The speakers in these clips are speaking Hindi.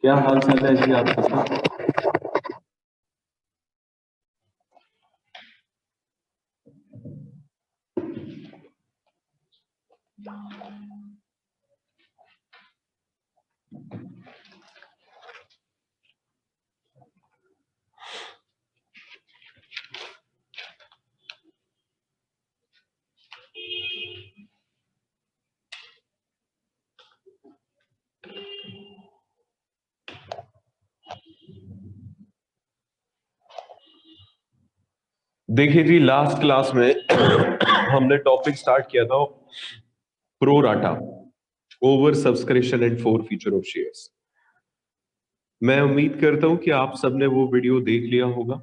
क्या हाल चाल है जी आप सबका। देखिए जी, लास्ट क्लास में हमने टॉपिक स्टार्ट किया था pro rata, over subscription and four feature of shares. मैं उम्मीद करता हूं कि आप सबने वो वीडियो देख लिया होगा,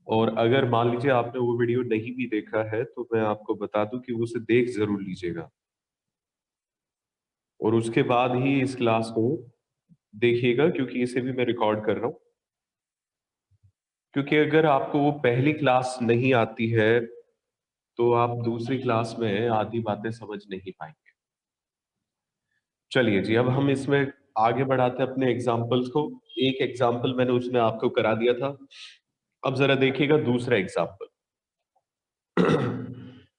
और अगर मान लीजिए आपने वो वीडियो नहीं भी देखा है तो मैं आपको बता दूं कि उसे देख जरूर लीजिएगा, और उसके बाद ही इस क्लास को देखिएगा, क्योंकि इसे भी मैं रिकॉर्ड कर रहा हूं। क्योंकि अगर आपको वो पहली क्लास नहीं आती है तो आप दूसरी क्लास में आधी बातें समझ नहीं पाएंगे। चलिए जी, अब हम इसमें आगे बढ़ाते हैं अपने एग्जाम्पल्स को। एक एग्जाम्पल मैंने उसमें आपको करा दिया था, अब जरा देखिएगा दूसरा एग्जाम्पल।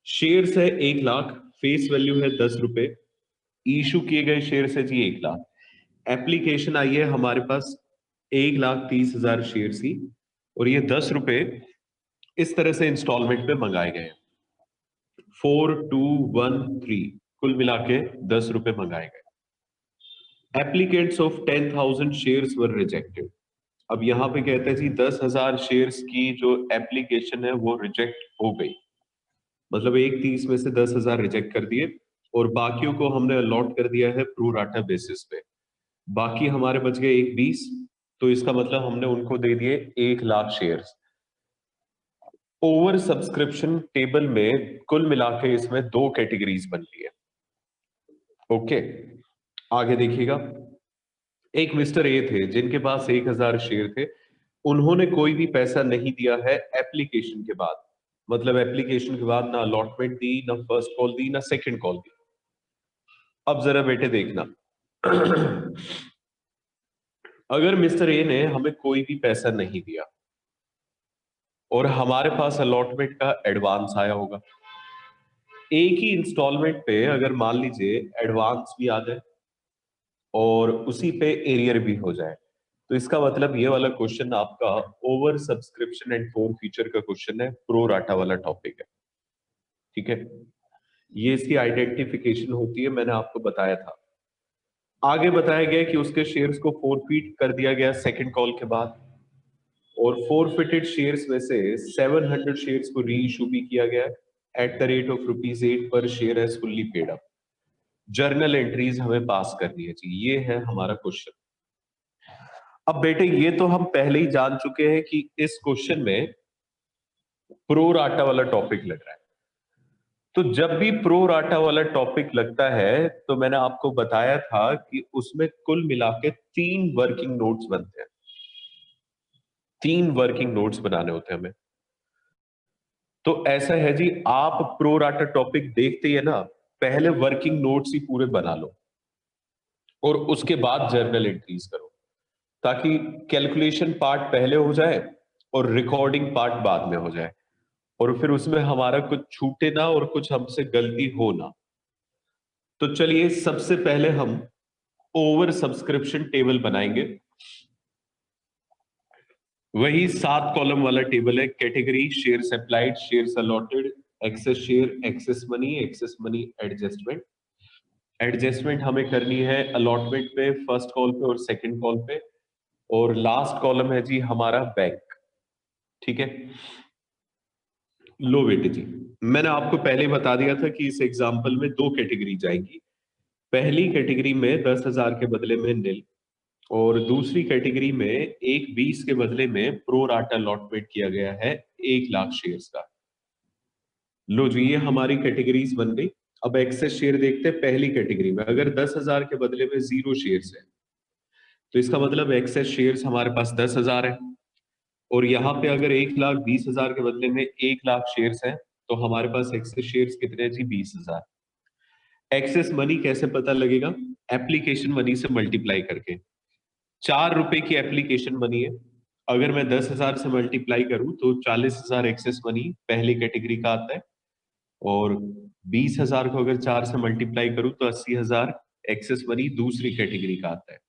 शेयर्स है 1 लाख, फेस वैल्यू है 10 रुपए, इशू किए गए शेयर्स है जी 1 लाख। एप्लीकेशन आई है हमारे पास 1,30,000 शेयर्स की, और ये 10 रुपए इस तरह से इंस्टॉलमेंट पे मंगाए गए हैं, 4213, कुल मिला के 10 रुपए मंगाए गए। Applicants of 10,000 shares were rejected. अब यहाँ पे कहते हैं जी 10,000 शेयर्स की जो एप्लीकेशन है वो रिजेक्ट हो गई, मतलब 1,30 में से 10,000 रिजेक्ट कर दिए, और बाकियों को हमने अलॉट कर दिया है प्रो राटा बेसिस पे। बाकी हमारे बच गए 1,20, तो इसका मतलब हमने उनको दे दिए 1 lakh shares. Over subscription table में कुल मिला के इसमें 2 कैटेगरीज बनती है। ओके, आगे देखिएगा। एक मिस्टर ए थे जिनके पास 1,000 शेयर थे, उन्होंने कोई भी पैसा नहीं दिया है एप्लीकेशन के बाद, मतलब एप्लीकेशन के बाद ना अलॉटमेंट दी, ना फर्स्ट कॉल दी, ना सेकंड कॉल दी। अब जरा बेटे देखना, अगर मिस्टर ए ने हमें कोई भी पैसा नहीं दिया और हमारे पास अलॉटमेंट का एडवांस आया होगा, एक ही इंस्टॉलमेंट पे अगर मान लीजिए एडवांस भी आ जाए और उसी पे एरियर भी हो जाए, तो इसका मतलब ये वाला क्वेश्चन आपका over subscription and four feature का क्वेश्चन है, प्रो राटा वाला टॉपिक है। ठीक है, ये इसकी आइडेंटिफिकेशन होती है, मैंने आपको बताया था। आगे बताया गया कि उसके शेयर्स को फोरफीट कर दिया गया सेकंड कॉल के बाद, और फोरफिटेड शेयर्स में से 700 शेयर्स को री इशू भी किया गया at the rate of ₹8 per share as fully paid up. Journal entries हमें पास करनी है जी, ये है हमारा क्वेश्चन। अब बेटे ये तो हम पहले ही जान चुके हैं कि इस क्वेश्चन में प्रो राटा वाला टॉपिक लग रहा है। तो जब भी प्रो राटा वाला टॉपिक लगता है तो मैंने आपको बताया था कि उसमें कुल मिला के 3 वर्किंग नोट्स बनते हैं, 3 वर्किंग नोट्स बनाने होते हैं हमें। तो ऐसा है जी, आप प्रो राटा टॉपिक देखते ही है ना, पहले वर्किंग नोट्स ही पूरे बना लो और उसके बाद जर्नल एंट्रीज करो, ताकि कैलकुलेशन पार्ट पहले हो जाए और रिकॉर्डिंग पार्ट बाद में हो जाए, और फिर उसमें हमारा कुछ छूटे ना और कुछ हमसे गलती हो ना। तो चलिए सबसे पहले हम ओवर सब्सक्रिप्शन टेबल बनाएंगे। वही 7 कॉलम वाला टेबल है, category, shares applied, shares allotted, access share, excess money adjustment. Adjustment हमें करनी है अलॉटमेंट पे, फर्स्ट कॉल पे और सेकंड कॉल पे, और लास्ट कॉलम है जी हमारा बैंक। ठीक है, लो बेटे जी, मैंने आपको पहले बता दिया था कि इस एग्जाम्पल में 2 कैटेगरी जाएंगी। पहली कैटेगरी में 10,000 के बदले में निल, और दूसरी कैटेगरी में 1,20 के बदले में प्रो राटा अलॉटमेंट किया गया है 1 लाख शेयर्स का। लो जी, ये हमारी कैटेगरीज बन गई। अब एक्सेस शेयर देखते हैं। पहली कैटेगरी में अगर 10,000 के बदले में 0 शेयर्स है, तो इसका मतलब एक्सेस शेयर्स हमारे पास 10,000 है, और यहाँ पे अगर 1,20,000 के बदले में 1 लाख शेयर्स है, तो हमारे पास एक्सेस शेयर्स कितने हैं जी 20,000। एक्सेस मनी कैसे पता लगेगा? एप्लीकेशन मनी से मल्टीप्लाई करके। 4 रुपए की एप्लीकेशन मनी है, अगर मैं 10,000 से मल्टीप्लाई करूं तो 40,000 एक्सेस मनी पहली कैटेगरी का आता है, और 20,000 को अगर 4 से मल्टीप्लाई करूं तो 80,000 एक्सेस मनी दूसरी कैटेगरी का आता है।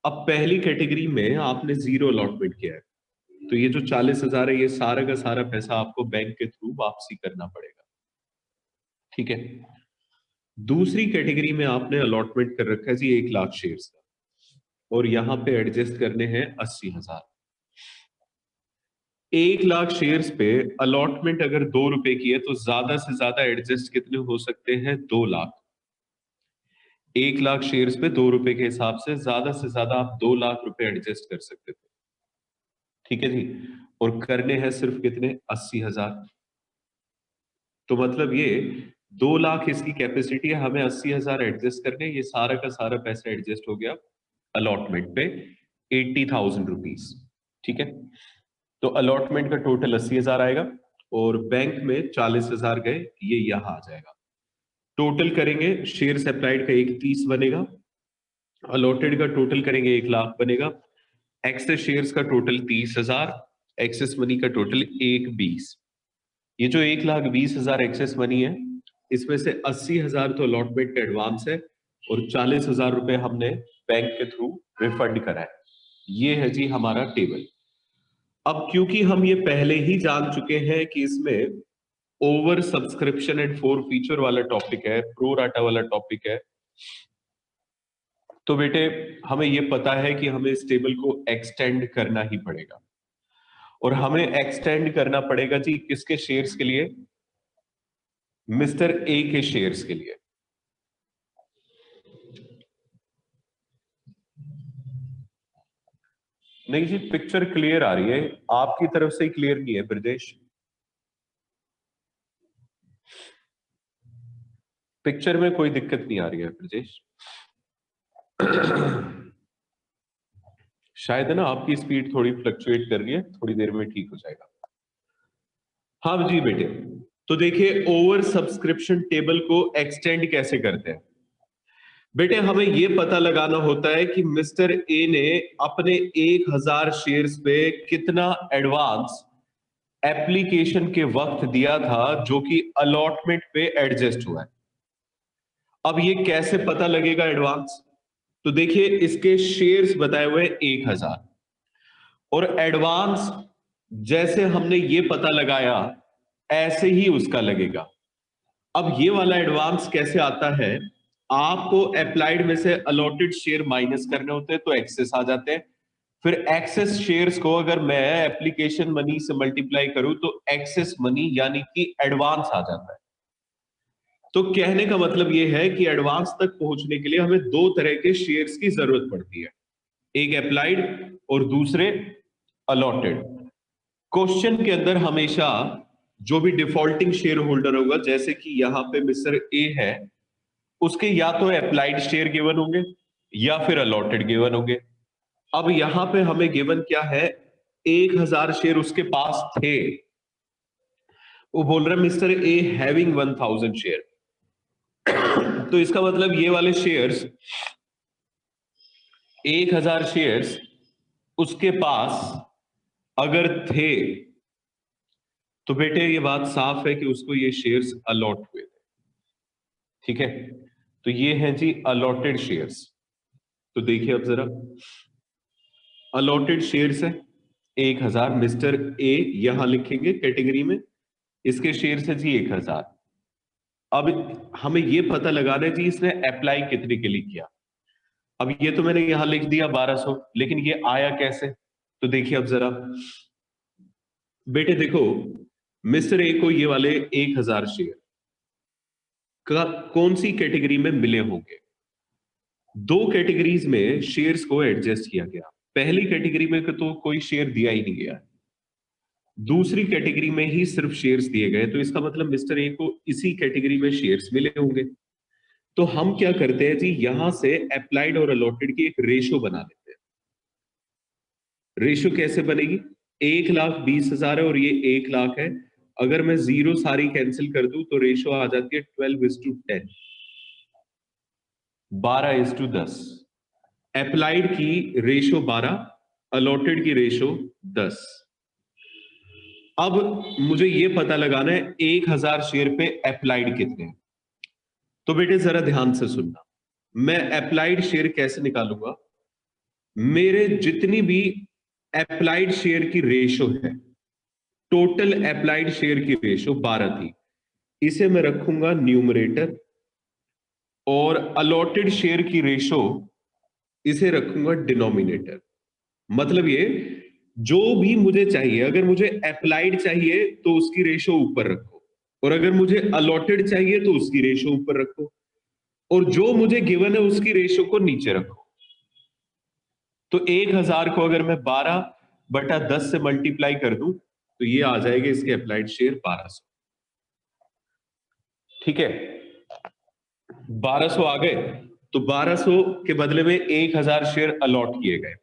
अब पहली कैटेगरी में आपने जीरो अलॉटमेंट किया है, तो ये जो 40,000 है ये सारा का सारा पैसा आपको बैंक के थ्रू वापसी करना पड़ेगा। ठीक है। दूसरी कैटेगरी में आपने अलॉटमेंट कर रखा है जी 1,00,000 शेयर्स का, और यहां पे एडजस्ट करने हैं 80,000। 1,00,000 शेयर्स पे अलॉटमेंट अगर 2 रुपए की है तो ज्यादा से ज्यादा एडजस्ट कितने हो सकते हैं? 2 लाख। 1,00,000 शेयर्स पे 2 रुपए के हिसाब से ज्यादा आप 2 लाख रुपए एडजस्ट कर सकते थे। ठीक है जी। और करने हैं सिर्फ कितने? 80,000। तो मतलब ये 2 लाख इसकी कैपेसिटी है, हमें 80,000 एडजस्ट करने, ये सारा का सारा पैसा एडजस्ट हो गया अलॉटमेंट पे 80,000 रुपीज। ठीक है। तो अलॉटमेंट का टोटल 80,000 आएगा, और बैंक में 40,000 गए, ये यहां आ जाएगा। टोटल करेंगे, शेयर्स अप्लाइड का 31 बनेगा, अलॉटेड का टोटल करेंगे 1,00,000 बनेगा, एक्सेस शेयर्स का टोटल 30,000, एक्सेस मनी का टोटल 1,20। ये जो 1,20,000 एक्सेस मनी है, इसमें से 80,000 तो अलॉटमेंट का एडवांस है, और 40,000 रुपए हमने बैंक के थ्रू रिफंड करा है। ये है जी हमारा टेबल। अब क्योंकि हम ये पहले ही जान चुके हैं कि इसमें over subscription and four feature वाला टॉपिक है, प्रो राटा वाला टॉपिक है, तो बेटे हमें ये पता है कि हमें इस टेबल को एक्सटेंड करना ही पड़ेगा। और हमें एक्सटेंड करना पड़ेगा जी किसके शेयर्स के लिए? मिस्टर ए के शेयर्स के लिए। नहीं जी, पिक्चर क्लियर आ रही है, आपकी तरफ से ही क्लियर नहीं है ब्रजेश। पिक्चर में कोई दिक्कत नहीं आ रही है ब्रजेश। शायद है ना आपकी स्पीड थोड़ी फ्लक्चुएट कर रही है, थोड़ी देर में ठीक हो जाएगा। हाँ जी बेटे, तो देखिए ओवर सब्सक्रिप्शन टेबल को एक्सटेंड कैसे करते हैं। बेटे हमें यह पता लगाना होता है कि मिस्टर ए ने अपने 1,000 शेयर्स पे कितना एडवांस एप्लीकेशन के वक्त दिया था, जो कि अलॉटमेंट पे एडजस्ट हुआ है। अब ये कैसे पता लगेगा एडवांस? तो देखिए इसके शेयर्स बताए हुए 1,000, और एडवांस जैसे हमने ये पता लगाया ऐसे ही उसका लगेगा। अब ये वाला एडवांस कैसे आता है? आपको अप्लाइड में से अलॉटेड शेयर माइनस करने होते हैं तो एक्सेस आ जाते हैं, फिर एक्सेस शेयर्स को अगर मैं एप्लीकेशन मनी से मल्टीप्लाई करूं तो एक्सेस मनी यानी कि एडवांस आ जाता है। तो कहने का मतलब यह है कि एडवांस तक पहुंचने के लिए हमें दो तरह के शेयर्स की जरूरत पड़ती है, एक अप्लाइड और दूसरे अलॉटेड। क्वेश्चन के अंदर हमेशा जो भी डिफॉल्टिंग शेयर होल्डर होगा, जैसे कि यहां पे मिस्टर ए है, उसके या तो अप्लाइड शेयर गिवन होंगे या फिर अलॉटेड गिवन होंगे। अब यहां पे हमें गिवन क्या है? 1,000 शेयर उसके पास थे। वो बोल रहे मिस्टर ए हैविंग 1,000 शेयर, तो इसका मतलब ये वाले शेयर्स 1,000 शेयर्स उसके पास अगर थे, तो बेटे ये बात साफ है कि उसको ये शेयर्स अलॉट हुए थे। ठीक है। तो ये हैं जी अलॉटेड शेयर्स। तो देखिए अब जरा, अलॉटेड शेयर्स है 1,000, मिस्टर ए यहां लिखेंगे कैटेगरी में, इसके शेयर्स है जी 1,000। अब हमें ये पता लगाना है जी इसने अप्लाई कितने के लिए किया। अब ये तो मैंने यहां लिख दिया 1,200, लेकिन ये आया कैसे? तो देखिए अब जरा बेटे, देखो मिस्टर ए को ये वाले 1,000 शेयर का कौन सी कैटेगरी में मिले होंगे? दो कैटेगरीज में शेयर्स को एडजस्ट किया गया। पहली कैटेगरी में तो कोई शेयर दिया ही नहीं गया, दूसरी कैटेगरी में ही सिर्फ शेयर्स दिए गए, तो इसका मतलब मिस्टर ए को इसी कैटेगरी में शेयर्स मिले होंगे। तो हम क्या करते हैं जी, यहां से अप्लाइड और अलॉटेड की एक रेशो बना लेते हैं। रेशो कैसे बनेगी? 1,20,000 है और ये 1,00,000 है, अगर मैं जीरो सारी कैंसिल कर दूं तो रेशो आ जाती है 12:10। 12:10। अप्लाइड की रेशो 12, अलॉटेड की रेशो 10। अब मुझे ये पता लगाना है 1000 शेयर पे अप्लाइड कितने हैं। तो बेटे जरा ध्यान से सुनना, मैं अप्लाइड शेयर कैसे निकालूंगा। मेरे जितनी भी अप्लाइड शेयर की रेशो है, टोटल अप्लाइड शेयर की रेशो 12 थी, इसे मैं रखूंगा न्यूमरेटर, और अलॉटेड शेयर की रेशो इसे रखूंगा डिनोमिनेटर। मतलब ये, जो भी मुझे चाहिए, अगर मुझे अप्लाइड चाहिए तो उसकी रेशो ऊपर रखो, और अगर मुझे अलॉटेड चाहिए तो उसकी रेशो ऊपर रखो, और जो मुझे गिवन है उसकी रेशो को नीचे रखो। तो 1000 को अगर मैं 12/10 से मल्टीप्लाई कर दूं तो ये आ जाएगा इसके अप्लाइड शेयर 1200। ठीक है, 1200 आ गए, तो 1200 के बदले में 1000 शेयर अलॉट किए गए,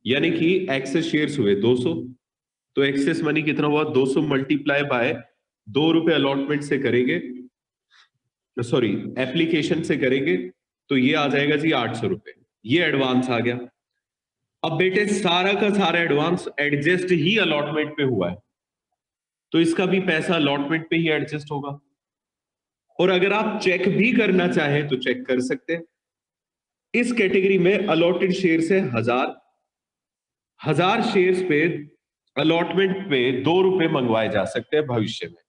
यानी कि एक्सेस शेयर्स हुए 200। तो एक्सेस मनी कितना हुआ, 200 मल्टीप्लाई बाय 2 रुपए अलॉटमेंट से करेंगे, सॉरी एप्लीकेशन से करेंगे, तो ये आ जाएगा जी 800 रुपए। ये एडवांस आ गया। अब बेटे सारा का सारा एडवांस एडजस्ट ही अलॉटमेंट पे हुआ है, तो इसका भी पैसा अलॉटमेंट पे ही एडजस्ट होगा। और अगर आप चेक भी करना चाहें तो चेक कर सकते हैं। इस कैटेगरी में अलॉटेड शेयर है 1000। 1000 शेयर्स पे अलॉटमेंट पे 2 रुपए मंगवाए जा सकते हैं भविष्य में,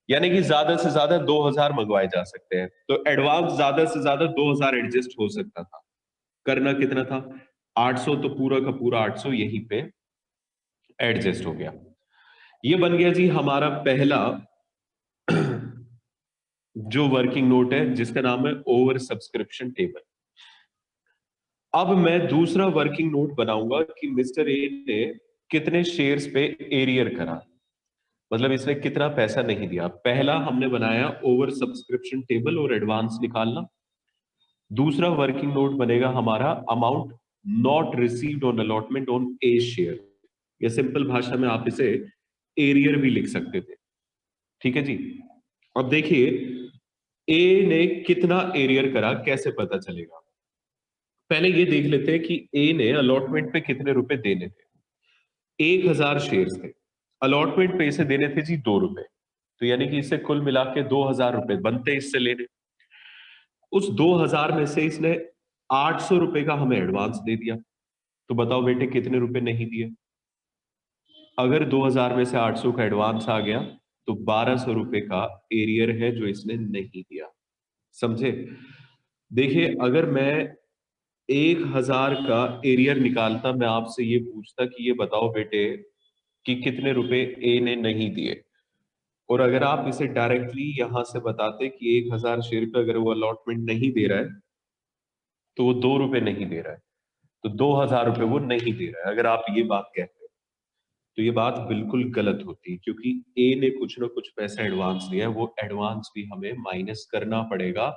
यानी कि ज्यादा से ज्यादा 2000 मंगवाए जा सकते हैं। तो एडवांस ज्यादा से ज्यादा 2000 एडजस्ट हो सकता था। करना कितना था, 800, तो पूरा का पूरा 800 यहीं पे एडजस्ट हो गया। ये बन गया जी हमारा पहला जो वर्किंग नोट है, जिसका नाम है ओवर सब्सक्रिप्शन टेबल। अब मैं दूसरा वर्किंग नोट बनाऊंगा कि मिस्टर ए ने कितने शेयर्स पे एरियर करा, मतलब इसने कितना पैसा नहीं दिया। पहला हमने बनाया ओवर सब्सक्रिप्शन टेबल और एडवांस निकालना। दूसरा वर्किंग नोट बनेगा हमारा amount not received on allotment on A share, या सिंपल भाषा में आप इसे एरियर भी लिख सकते थे। ठीक है जी। अब देखिए ए ने कितना एरियर करा, कैसे पता चलेगा। पहले ये देख लेते हैं कि ए ने अलॉटमेंट पे कितने रुपए देने थे। 1000 शेयर्स थे, अलॉटमेंट पे इसे देने थे जी 2 रुपए, तो यानी कि इसे कुल मिला के 2000 रुपए बनते इससे लेने। उस 2000 में से इसने 800 रुपए का हमें एडवांस दे दिया। तो बताओ बेटे कितने रुपए नहीं दिए। अगर 2000 में से 800 का एडवांस आ गया तो 1200 रुपए का एरियर है जो इसने नहीं दिया। समझे। देखिए अगर मैं 1000 का एरियर निकालता, मैं आपसे ये पूछता कि ये बताओ बेटे कि कितने रुपए ए ने नहीं दिए, और अगर आप इसे डायरेक्टली यहां से बताते कि 1000 शेयर पे अगर वो अलॉटमेंट नहीं दे रहा है तो वो 2 रुपए नहीं दे रहा है, तो 2000 रुपए वो नहीं दे रहा है, अगर आप ये बात कहते हैं तो ये बात बिल्कुल गलत होती है, क्योंकि ए ने कुछ ना कुछ पैसा एडवांस दिया है, वो एडवांस भी हमें माइनस करना पड़ेगा,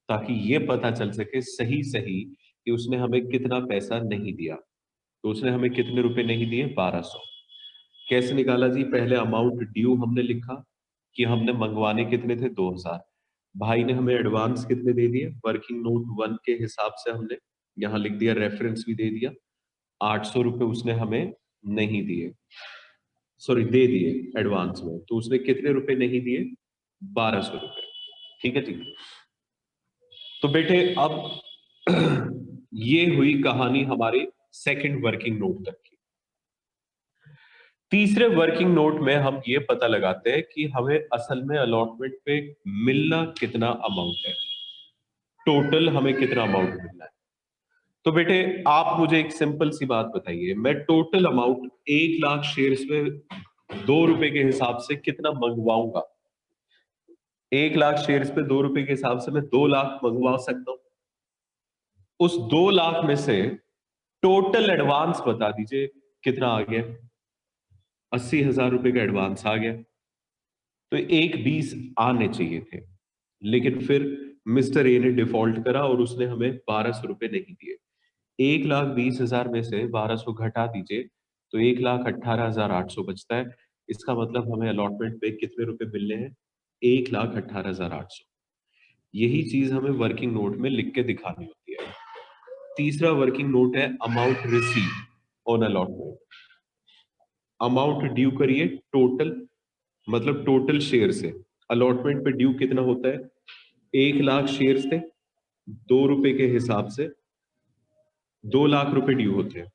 ताकि ये पता चल सके सही सही कि उसने हमें कितना पैसा नहीं दिया। तो उसने हमें कितने रुपए नहीं दिए, 1200। कैसे निकाला जी, पहले अमाउंट ड्यू हमने लिखा कि हमने मंगवाने कितने थे, 2000। भाई ने हमें एडवांस कितने दे दिए, वर्किंग नोट 1 के हिसाब से हमने यहाँ लिख दिया, रेफरेंस भी दे दिया। 800 रुपए उसने हमें नहीं दिए, सॉरी दे दिए एडवांस में, तो उसने कितने रुपए नहीं दिए, 1200 रुपए। ठीक है जी। तो बेटे अब ये हुई कहानी हमारे सेकंड वर्किंग नोट तक की। तीसरे वर्किंग नोट में हम ये पता लगाते हैं कि हमें असल में अलॉटमेंट पे मिलना कितना अमाउंट है, टोटल हमें कितना अमाउंट मिलना है। तो बेटे आप मुझे एक सिंपल सी बात बताइए, मैं टोटल अमाउंट 1 लाख शेयर्स में 2 रुपए के हिसाब से कितना मंगवाऊंगा। 1 लाख शेयर्स पे 2 रुपए के हिसाब से मैं 2 लाख मंगवा सकता हूं। उस 2 लाख में से टोटल एडवांस बता दीजिए कितना आ गया। 80,000 रुपए का एडवांस आ गया, तो 120 आने चाहिए थे, लेकिन फिर मिस्टर ए ने डिफॉल्ट करा और उसने हमें 1200 रुपए नहीं दिए। 1,20,000 में से 1200 घटा दीजिए तो 1,18,800 बचता है। इसका मतलब हमें अलॉटमेंट पे कितने रुपए मिलने हैं, 1,18,800। यही चीज हमें वर्किंग नोट में लिख के दिखानी होती है। तीसरा वर्किंग नोट है amount receive on allotment. Amount due करिए टोटल, मतलब टोटल शेयर से। अलॉटमेंट पे ड्यू कितना होता है? 1 लाख शेयर थे, 2 रुपए के हिसाब से 2 लाख रुपए ड्यू होते हैं।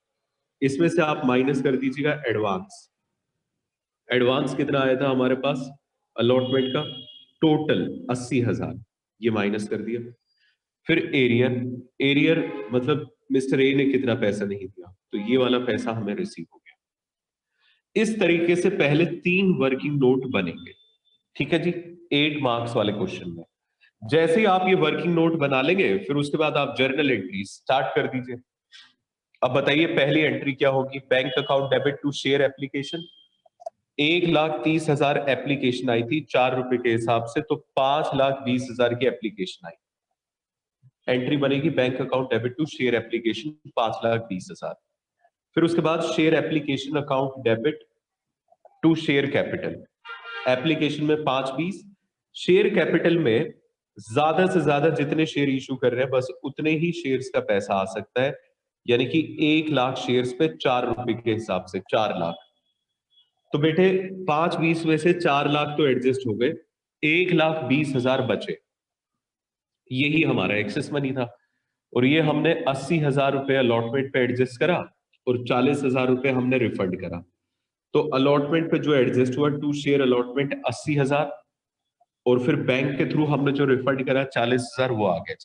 इसमें से आप माइनस कर दीजिएगा एडवांस। एडवांस कितना आया था हमारे पास अलॉटमेंट का? टोटल 80,000, ये माइनस कर दिया। फिर एरियर, एरियर मतलब मिस्टर ए ने कितना पैसा नहीं दिया, तो ये वाला पैसा हमें रिसीव हो गया। इस तरीके से पहले 3 वर्किंग नोट बनेंगे, ठीक है जी, 8 मार्क्स वाले क्वेश्चन में। जैसे ही आप ये वर्किंग नोट बना लेंगे, फिर उसके बाद आप जर्नल एंट्री स्टार्ट कर दीजिए। अब बताइए पहली एंट्री क्या होगी? Bank account debit to share application. 1,30,000 application आई थी 4 रुपए के हिसाब से, तो 5,20,000 की एप्लीकेशन आई। एंट्री बनेगी bank account debit to share application 5,20,000। फिर उसके बाद share application account debit to share capital. Application में 5,20, शेयर कैपिटल में ज्यादा से ज्यादा जितने शेयर इशू कर रहे हैं बस उतने ही शेयर्स का पैसा आ सकता है, यानी कि 1 लाख शेयर्स पे 4 रुपए के हिसाब से 4 लाख। तो बेटे 5,20 में से 4 लाख तो एडजस्ट हो गए, 1,20,000 बचे। यही हमारा एक्सेस मनी था, और ये हमने 80,000 रुपए अलॉटमेंट पे एडजस्ट करा और 40,000 रुपए हमने रिफंड करा। तो अलॉटमेंट पे जो एडजस्ट हुआ टू शेयर अलॉटमेंट 80,000, और फिर बैंक के थ्रू हमने जो रिफंड करा 40,000 वो आ गया।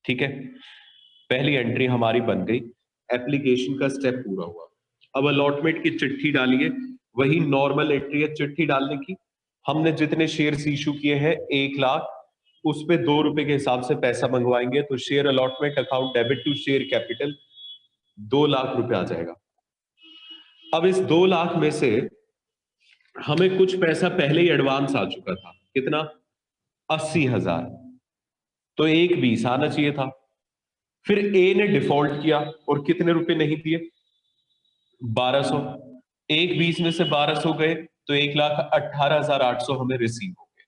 ठीक है, पहली एंट्री हमारी बन गई, एप्लीकेशन का स्टेप पूरा हुआ। अब अलॉटमेंट की चिट्ठी डालिए, वही नॉर्मल एंट्री है चिट्ठी डालने की। हमने जितने शेयर्स इशू किए हैं 1 लाख, उस पे 2 रुपए के हिसाब से पैसा मंगवाएंगे, तो share allotment account debit to share capital 2 lakh रुपए आ जाएगा। अब इस 2 लाख में से हमें कुछ पैसा पहले ही एडवांस आ चुका था, कितना? 80,000, तो 1,20 आना चाहिए था। फिर ए ने डिफॉल्ट किया और कितने रुपए नहीं दिए? 1,200। 1,20 में से 1,200 गए, तो 1,18,800 हमें रिसीव हो गए।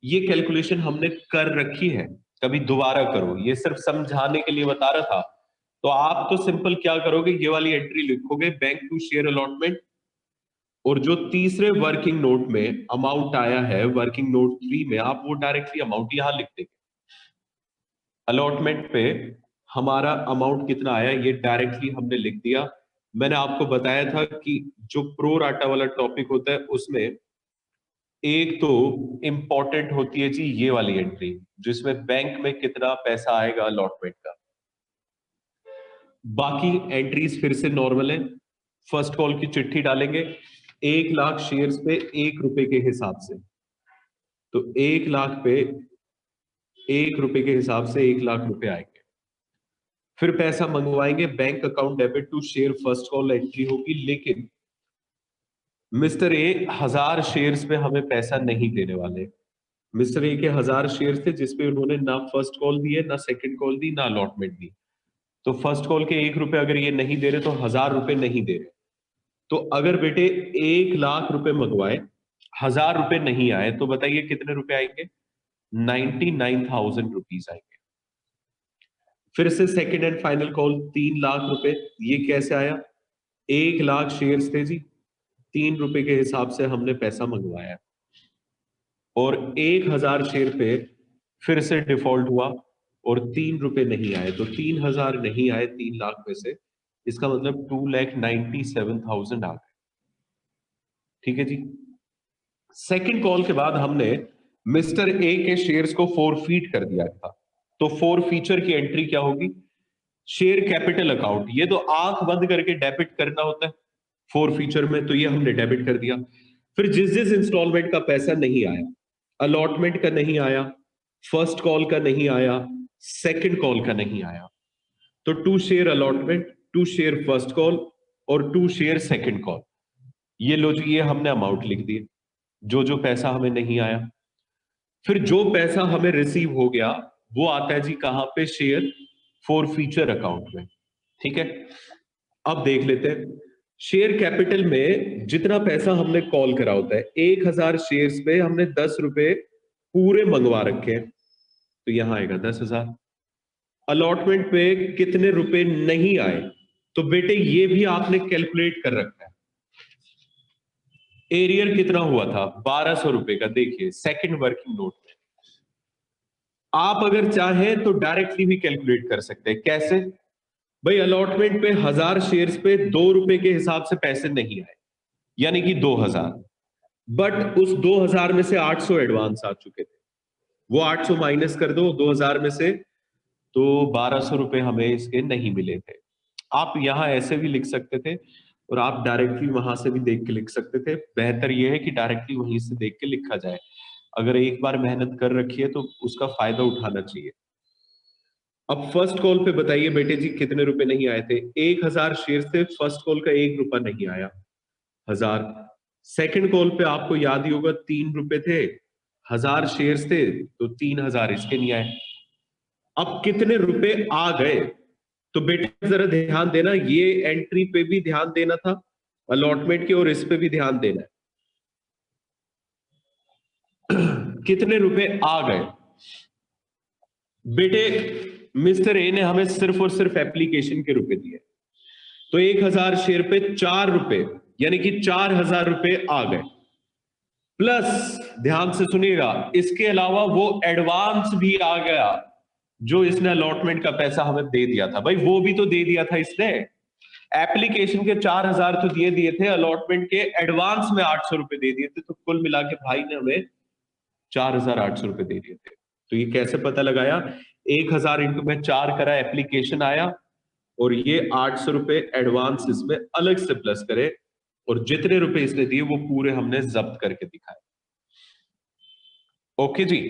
ये कैलकुलेशन हमने कर रखी है, कभी दोबारा करो, ये सिर्फ समझाने के लिए बता रहा था। तो आप तो सिंपल क्या करोगे, ये वाली एंट्री लिखोगे बैंक टू शेयर अलॉटमेंट, और जो तीसरे वर्किंग नोट में अमाउंट आया है वर्किंग नोट 3 में, आप वो डायरेक्टली अमाउंट यहां लिख देंगे। अलॉटमेंट पे हमारा अमाउंट कितना आया ये डायरेक्टली हमने लिख दिया। मैंने आपको बताया था कि जो प्रो राटा वाला टॉपिक होता है उसमें एक तो इंपॉर्टेंट होती है जी ये वाली एंट्री, जिसमें बैंक में कितना पैसा आएगा अलॉटमेंट का। बाकी एंट्रीज फिर से नॉर्मल है। फर्स्ट कॉल की चिट्ठी डालेंगे 1 लाख शेयर्स पे 1 रुपए के हिसाब से, तो 1 लाख पे 1 रुपए के हिसाब से 1 लाख रुपए आएंगे। फिर पैसा मंगवाएंगे bank account debit to share, first call entry होगी, लेकिन मिस्टर ए 1,000 शेयर्स पे हमें पैसा नहीं देने वाले। मिस्टर ए के 1,000 शेयर्स थे जिसपे उन्होंने ना फर्स्ट कॉल दी है, ना सेकंड कॉल दी, ना अलॉटमेंट दी। तो फर्स्ट कॉल के 1 रुपए अगर ये नहीं दे रहे तो 1,000 रुपए नहीं दे रहे। तो अगर बेटे 1 लाख रुपए मंगवाए, 1,000 रुपए नहीं आए, तो बताइए कितने रुपए आएंगे? 99,000 रुपीज आएंगे। फिर से second and final call 3 lakh रुपए, ये कैसे आया? 1 लाख शेयर्स थे जी, 3 रुपए के हिसाब से हमने पैसा मंगवाया, और 1,000 शेयर पे फिर से डिफॉल्ट हुआ और 3 रुपए नहीं आए, तो 3,000 नहीं आए 3 लाख में से, इसका मतलब 2,97,000 आ गए। ठीक है जी। सेकंड कॉल के बाद हमने मिस्टर ए के शेयर्स को फोरफीट कर दिया था, तो फोर फीचर की एंट्री क्या होगी? शेयर कैपिटल अकाउंट, ये तो आंख बंद करके डेबिट करना होता है फोर फीचर में, तो ये हमने डेबिट कर दिया। फिर जिस जिस इंस्टॉलमेंट का पैसा नहीं आया, अलॉटमेंट का नहीं आया, फर्स्ट कॉल का नहीं आया, सेकंड कॉल का नहीं आया, तो to share allotment, to share first call और टू शेयर सेकंड कॉल, ये लो जी, ये हमने अमाउंट लिख दिए, जो जो पैसा हमें नहीं आया। फिर जो पैसा हमें रिसीव हो गया वो आता है जी कहां पे? शेयर फॉर फीचर अकाउंट में। ठीक है, अब देख लेते हैं शेयर कैपिटल में जितना पैसा हमने कॉल करा होता है, 1,000 शेयर्स पे हमने 10 रुपए पूरे मंगवा रखे हैं, तो यहां आएगा 10,000। अलॉटमेंट पे कितने रुपए नहीं आए, तो बेटे ये भी आपने कैलकुलेट कर रखा है। एरियर कितना हुआ था, 1200 रुपए का। देखिए सेकंड वर्किंग नोट में आप अगर चाहें तो डायरेक्टली भी कैलकुलेट कर सकते हैं। कैसे भाई, अलॉटमेंट पे 1000 शेयर्स पे 2 रुपए के हिसाब से पैसे नहीं आए, यानी कि 2000। बट उस 2000 में से 800 एडवांस आ चुके थे, वो 800 माइनस कर दो 2000 में से, तो 1200 रुपए हमें इसके नहीं मिले थे। आप यहां ऐसे भी लिख सकते थे और आप डायरेक्टली वहां से भी देख के लिख सकते थे। बेहतर यह है कि डायरेक्टली वहीं से देख के लिखा जाए। अगर एक बार मेहनत कर रखी है तो उसका फायदा उठाना चाहिए। अब फर्स्ट कॉल पे बताइए बेटे जी कितने रुपए नहीं आए थे। 1000 शेयर थे, फर्स्ट कॉल का 1 रुपया नहीं आया, 1000। सेकंड कॉल पे आपको याद ही होगा 3 रुपए थे, 1000 शेयर्स थे तो 3000 इसके नहीं आए। अब कितने रुपए आ गए, तो बेटे जरा ध्यान देना, ये एंट्री पे भी ध्यान देना था अलॉटमेंट के, और इस पे भी ध्यान देना है। कितने रुपए आ गए बेटे, मिस्टर ए ने हमें सिर्फ और सिर्फ एप्लीकेशन के रुपए दिए, तो 1000 शेयर पे 4 रुपए, यानी कि 4000 रुपए आ गए। प्लस ध्यान से सुनिएगा, इसके अलावा वो एडवांस भी आ गया जो इसने अलॉटमेंट का पैसा हमें दे दिया था। भाई वो भी तो दे दिया था इसने। एप्लीकेशन के 4000 तो दिए दिए थे, अलॉटमेंट के एडवांस में 800 रुपए दे दिए थे, तो कुल मिला के भाई ने हमें 4800 रुपए दे दिए थे। तो ये कैसे पता लगाया, 1000 इंटू में 4 करा, एप्लीकेशन आया, और ये 800 रुपए एडवांस इसमें अलग से प्लस करे, और जितने रुपए इसने दिए वो पूरे हमने जब्त करके दिखाए। ओके जी।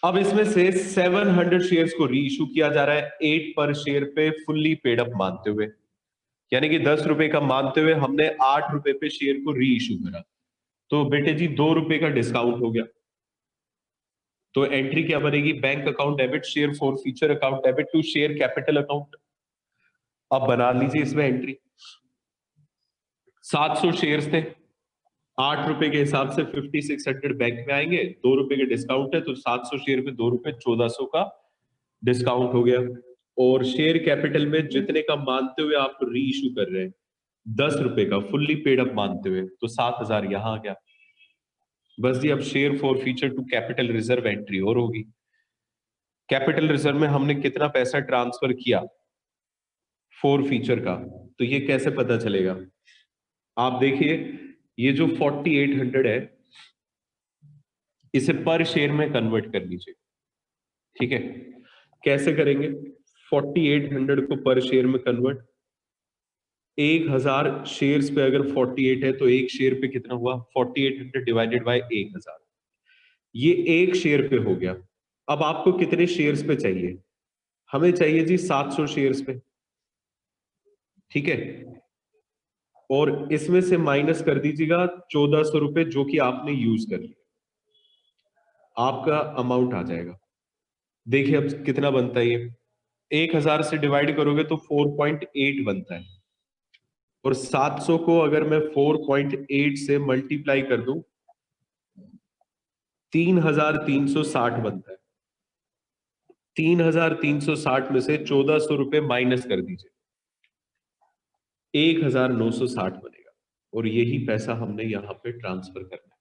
अब इसमें से 700 शेयर्स को री इशू किया जा रहा है 8 पर शेयर पे फुल्ली पेड अप मानते हुए, यानी कि 10 रुपए का मानते हुए हमने 8 रुपए पे शेयर को री इशू करा। तो बेटे जी 2 रुपए का डिस्काउंट हो गया। तो एंट्री क्या बनेगी, bank account debit, share for future account debit to share capital account. अब बना लीजिए इसमें एंट्री। 700 शेयर्स थे, 8 रुपए के हिसाब से 5600 बैंक में आएंगे, 2 रुपए के डिस्काउंट है तो 700 शेयर पे 2 रुपए, 1400 का डिस्काउंट हो गया। और शेयर कैपिटल में जितने का मानते हुए आप री इशू कर रहे हैं 10 रुपए का फुल्ली पेड अप मानते हुए, तो 7000 यहां आ गया। बस जी अब share for future to capital reserve entry और होगी। कैपिटल रिजर्व में हमने कितना पैसा ट्रांसफर किया फॉर फ्यूचर का, तो ये कैसे पता चलेगा। आप देखिए ये जो 4800 है इसे पर शेयर में कन्वर्ट कर लीजिए। ठीक है, कैसे करेंगे, 4800 को पर शेयर में कन्वर्ट, 1000 शेयर्स पे अगर 48 है तो एक शेयर पे कितना हुआ, 4800 डिवाइडेड बाय 1000, ये एक शेयर पे हो गया। अब आपको कितने शेयर्स पे चाहिए, हमें चाहिए जी 700 शेयर्स पे। ठीक है, और इसमें से माइनस कर दीजिएगा 1400 रुपए जो कि आपने यूज कर लिया, आपका अमाउंट आ जाएगा। देखिए अब कितना बनता है ये, 1000 से डिवाइड करोगे तो 4.8 बनता है, और 700 को अगर मैं 4.8 से मल्टीप्लाई कर दूं 3360 बनता है। 3360 में से 1400 रुपए माइनस कर दीजिए, 1960 बनेगा, और यही पैसा हमने यहां पे ट्रांसफर करना है।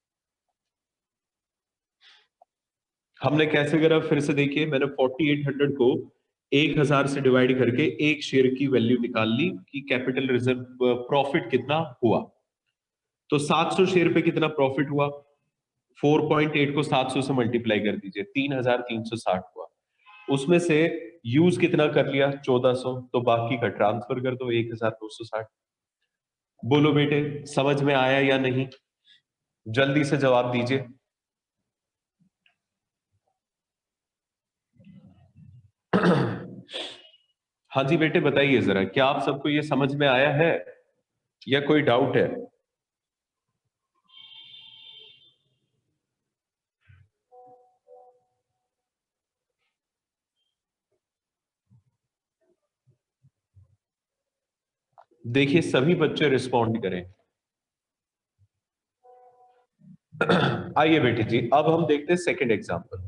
हमने कैसे करा, फिर से देखिए, मैंने 4800 को 1000 से डिवाइड करके एक शेयर की वैल्यू निकाल ली कि कैपिटल रिजर्व प्रॉफिट कितना हुआ। तो 700 शेयर पे कितना प्रॉफिट हुआ, 4.8 को 700 से मल्टीप्लाई कर दीजिए, 3360 हुआ। उसमें से यूज कितना कर लिया, 1400, तो बाकी का ट्रांसफर कर दो 1960। बोलो बेटे समझ में आया या नहीं, जल्दी से जवाब दीजिए। हाँ जी बेटे बताइए जरा, क्या आप सबको ये समझ में आया है या कोई डाउट है। देखिए सभी बच्चे रिस्पॉन्ड करें। आइए बेटे जी अब हम देखते हैं सेकंड एग्जांपल।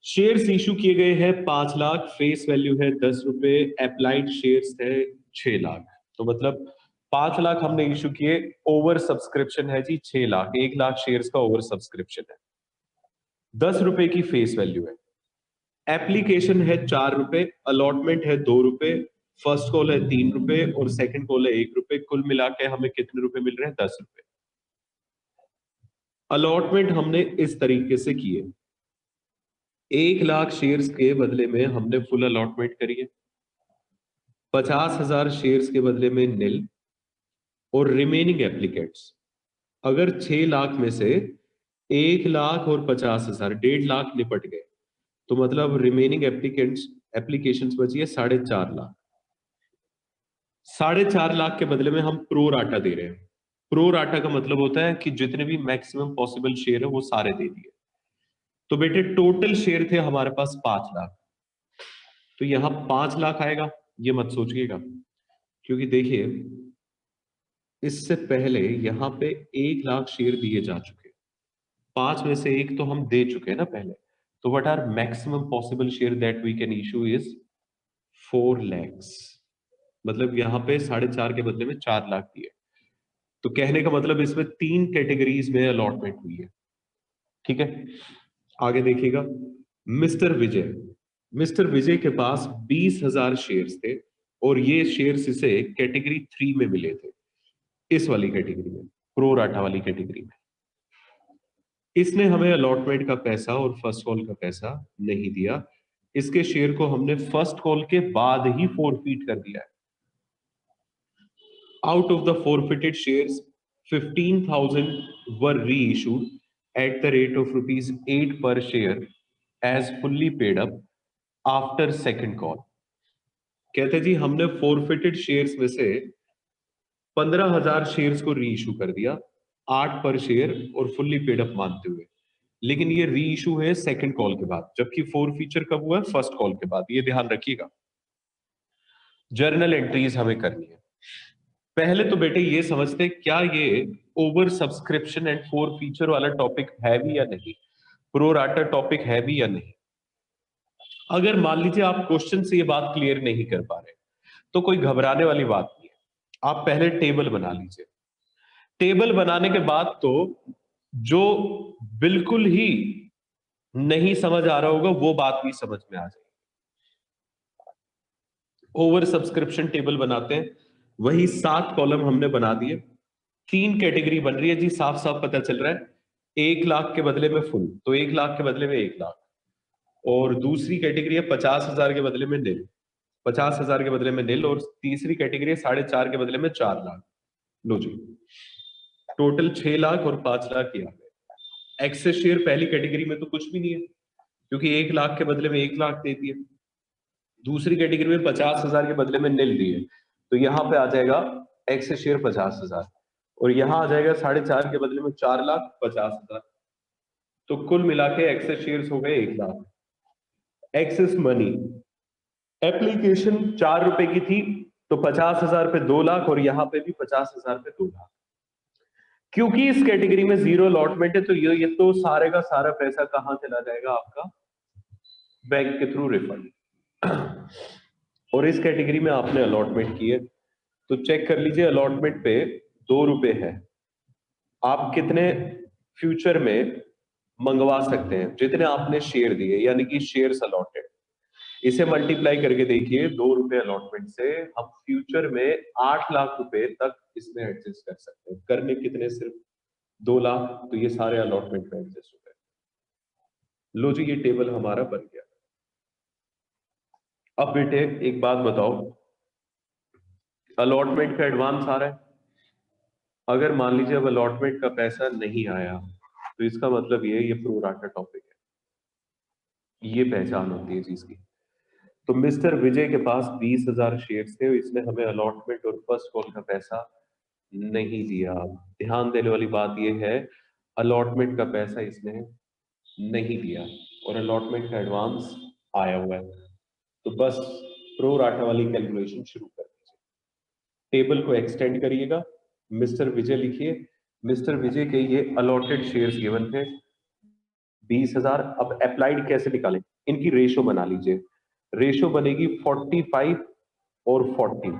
शेयर्स इशू किए गए हैं 5 लाख, फेस वैल्यू है 10 रुपए, अप्लाइड शेयर्स है 6 लाख। तो मतलब 5 लाख हमने इशू किए, ओवर सब्सक्रिप्शन है जी 6 लाख, 1 लाख शेयर्स का ओवर सब्सक्रिप्शन है, 10 रुपए की फेस वैल्यू है, एप्लीकेशन है 4 रुपए, अलॉटमेंट है 2 रुपए, फर्स्ट कॉल है 3 रुपए और सेकंड कॉल है 1 रुपए, कुल मिला के हमें कितने रुपए मिल रहे हैं? 10 रुपए। अलॉटमेंट हमने इस तरीके से किए, 1 लाख शेयर्स के बदले में हमने फुल अलॉटमेंट करी है, 50,000 शेयर्स के बदले में निल, और रिमेनिंग एप्लीकेट्स अगर 6 लाख में से 1 लाख और 50,000, 1.5 लाख निपट गए, तो मतलब रिमेनिंग एप्लीकेंट्स एप्लीकेशंस बची है 4.5 लाख। 4.5 लाख के बदले में हम प्रो राटा दे रहे हैं। प्रो राटा का मतलब होता है कि जितने भी मैक्सिमम पॉसिबल शेयर है वो सारे दे दिए। तो बेटे टोटल शेयर थे हमारे पास 5 लाख, तो यहां 5 लाख आएगा, ये मत सोचिएगा, क्योंकि देखिए इससे पहले यहां पे 1 लाख शेयर दिए जा चुके, 5 में से 1 तो हम दे चुके हैं ना पहले। तो what are maximum possible share that we can issue is 4 lakhs। मतलब यहां पे 4.5 के बदले में 4 लाख दिए। तो कहने का मतलब इसमें 3 कैटेगरीज में अलॉटमेंट हुई है। ठीक है, आगे देखिएगा। मिस्टर विजय, मिस्टर विजय के पास 20,000 शेयर्स थे और ये शेयर्स इसे कैटेगरी 3 में मिले थे, इस वाली कैटेगरी में, प्रो राटा वाली कैटेगरी में। इसने हमें अलॉटमेंट का पैसा और फर्स्ट कॉल का पैसा नहीं दिया, इसके शेयर को हमने फर्स्ट कॉल के बाद ही फोरफीट कर दिया है। Out of the forfeited shares, 15,000 were reissued at the rate of rupees 8 per share as fully paid up after second call। कहते जी हमने forfeited शेयर्स में से 15,000 शेयर्स को री इशू कर दिया, 8 पर शेयर और फुल्ली पेड अप मानते हुए। लेकिन ये री इशू है सेकंड कॉल के बाद, जबकि फोर फीचर कब हुआ है? फर्स्ट कॉल के बाद, ये ध्यान रखिएगा। जर्नल एंट्रीज हमें करनी है। पहले तो बेटे ये समझते क्या ये over subscription and four feature वाला टॉपिक है भी या नहीं, प्रो राटा टॉपिक है भी या नहीं। अगर मान लीजिए आप क्वेश्चन से ये बात क्लियर नहीं कर पा रहे, तो कोई घबराने वाली बात नहीं है। आप पहले टेबल बना लीजिए, टेबल बनाने के बाद तो जो बिल्कुल ही नहीं समझ आ रहा होगा वो बात भी समझ में आ जाएगी। ओवर सब्सक्रिप्शन टेबल बनाते हैं, वही 7 कॉलम हमने बना दिए, 3 कैटेगरी बन रही है जी, साफ साफ पता चल रहा है। 1 लाख के बदले में फुल, तो 1 लाख के बदले में 1 लाख, और दूसरी कैटेगरी है 50,000 के बदले में निल, 50,000 के बदले में निल, और तीसरी कैटेगरी है 4.5 के बदले में 4 लाख। लो जी, टोटल 6 लाख और 5 लाख यहाँ पे। एक्सेस शेयर पहली कैटेगरी में तो कुछ भी नहीं है, क्योंकि 1 लाख के बदले में 1 लाख दे दिए। दूसरी कैटेगरी में 50,000 के बदले में निल दिए, तो यहाँ पे आ जाएगा एक्सेस शेयर 50,000, और यहाँ आ जाएगा 4.5 के बदले में 4,50,000। तो कुल मिला के एक्सेस शेयर्स हो गए 1 लाख। एक्सेस मनी एप्लीकेशन 4 रुपए की थी, तो 50,000 पे 2 लाख, और यहाँ पे भी 50,000 पे 2 लाख। क्योंकि इस कैटेगरी में जीरो अलॉटमेंट है, तो ये तो सारे का सारा पैसा कहां चला जाएगा? आपका बैंक के थ्रू रिफंड। और इस कैटेगरी में आपने अलॉटमेंट की है, तो चेक कर लीजिए, अलॉटमेंट पे 2 रुपए है। आप कितने फ्यूचर में मंगवा सकते हैं? जितने आपने शेयर दिए, यानी कि शेयर्स अलॉटेड, इसे मल्टीप्लाई करके देखिए 2 रुपए अलॉटमेंट से, हम फ्यूचर में 8 लाख रुपए तक इसमें एडजस्ट कर सकते हैं। करने कितने? सिर्फ 2 लाख, तो ये सारे अलॉटमेंट में एडजस्ट हो गए। लो जी, ये टेबल हमारा बन गया। अब बेटे एक बात बताओ, अलॉटमेंट का एडवांस आ रहा है, अगर मान लीजिए अब अलॉटमेंट का पैसा नहीं आया, तो इसका मतलब ये प्रो राटा टॉपिक है, ये पहचान होती है चीज की। तो मिस्टर विजय के पास 20,000 शेयर्स थे, इसने हमें अलॉटमेंट और फर्स्ट कॉल का पैसा नहीं दिया। ध्यान देने वाली बात यह है, अलॉटमेंट का पैसा इसने नहीं दिया और अलॉटमेंट का एडवांस आया हुआ है। तो बस प्रो राटा वाली कैलकुलेशन शुरू कर दीजिए, टेबल को एक्सटेंड करिएगा, मिस्टर विजय लिखिए। मिस्टर विजय के ये अलॉटेड शेयर्स गिवन थे, 20,000। अब अप्लाइड कैसे निकालें, इनकी रेशो बना लीजिए। रेशो बनेगी 45 और 40।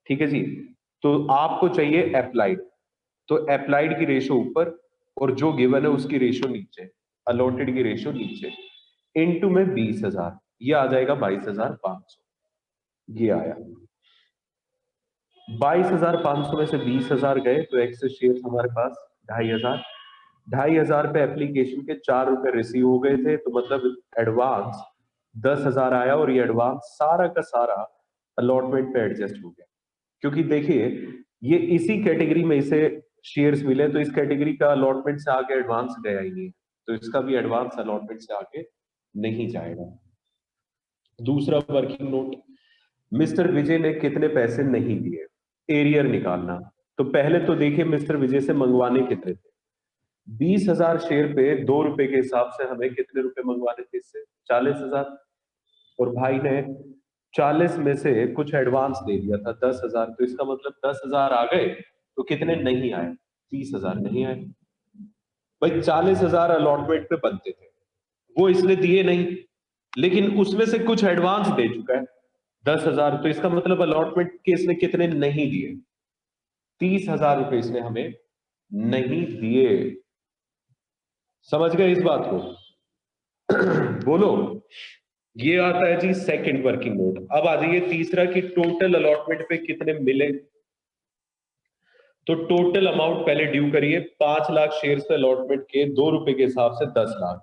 ठीक है जी। तो आपको चाहिए अप्लाइड, तो अप्लाइड की रेशो ऊपर और जो गिवन है उसकी रेशो नीचे, अलॉटेड की रेशो नीचे, इनटू में 20,000, ये आ जाएगा 22,500। ये आया 22,500 में से 20,000 गए तो एक्सेस शेयर हमारे पास 2,500। 2,500 पे एप्लीकेशन के 4 रुपए रिसीव हो गए थे, तो मतलब एडवांस 10,000 आया और ये एडवांस सारा का सारा अलॉटमेंट पे एडजस्ट हो गया। क्योंकि देखिए ये इसी कैटेगरी में इसे शेयर्स मिले, तो इस कैटेगरी का अलॉटमेंट से आगे एडवांस गया ही नहीं, तो इसका भी एडवांस अलॉटमेंट से आगे नहीं जाएगा। दूसरा वर्किंग नोट, मिस्टर विजय ने कितने पैसे नहीं दिए, एरियर निकालना। तो पहले तो देखिए मिस्टर विजय से मंगवाने कितने थे। 20,000 शेयर पे 2 रुपए के हिसाब से हमें कितने रुपए मंगवाने थे इससे, 40,000। और भाई ने 40 में से कुछ एडवांस दे दिया था 10,000, तो इसका मतलब 10,000 आ गए, तो कितने नहीं आए, 30,000 नहीं आए। भाई 40,000 अलॉटमेंट पे बनते थे, वो इसने दिए नहीं, लेकिन उसमें से कुछ एडवांस दे चुका है 10,000, तो इसका मतलब अलॉटमेंट के इसने कितने नहीं दिए, 30,000 रुपए इसने हमें नहीं दिए। समझ गए इस बात को? बोलो। ये आता है जी सेकंड वर्किंग नोट। अब आ जाइए तीसरा कि टोटल अलॉटमेंट पे कितने मिले। तो टोटल अमाउंट पहले ड्यू करिए, 5 लाख शेयर्स पे अलॉटमेंट के 2 रुपए के हिसाब से 10 लाख।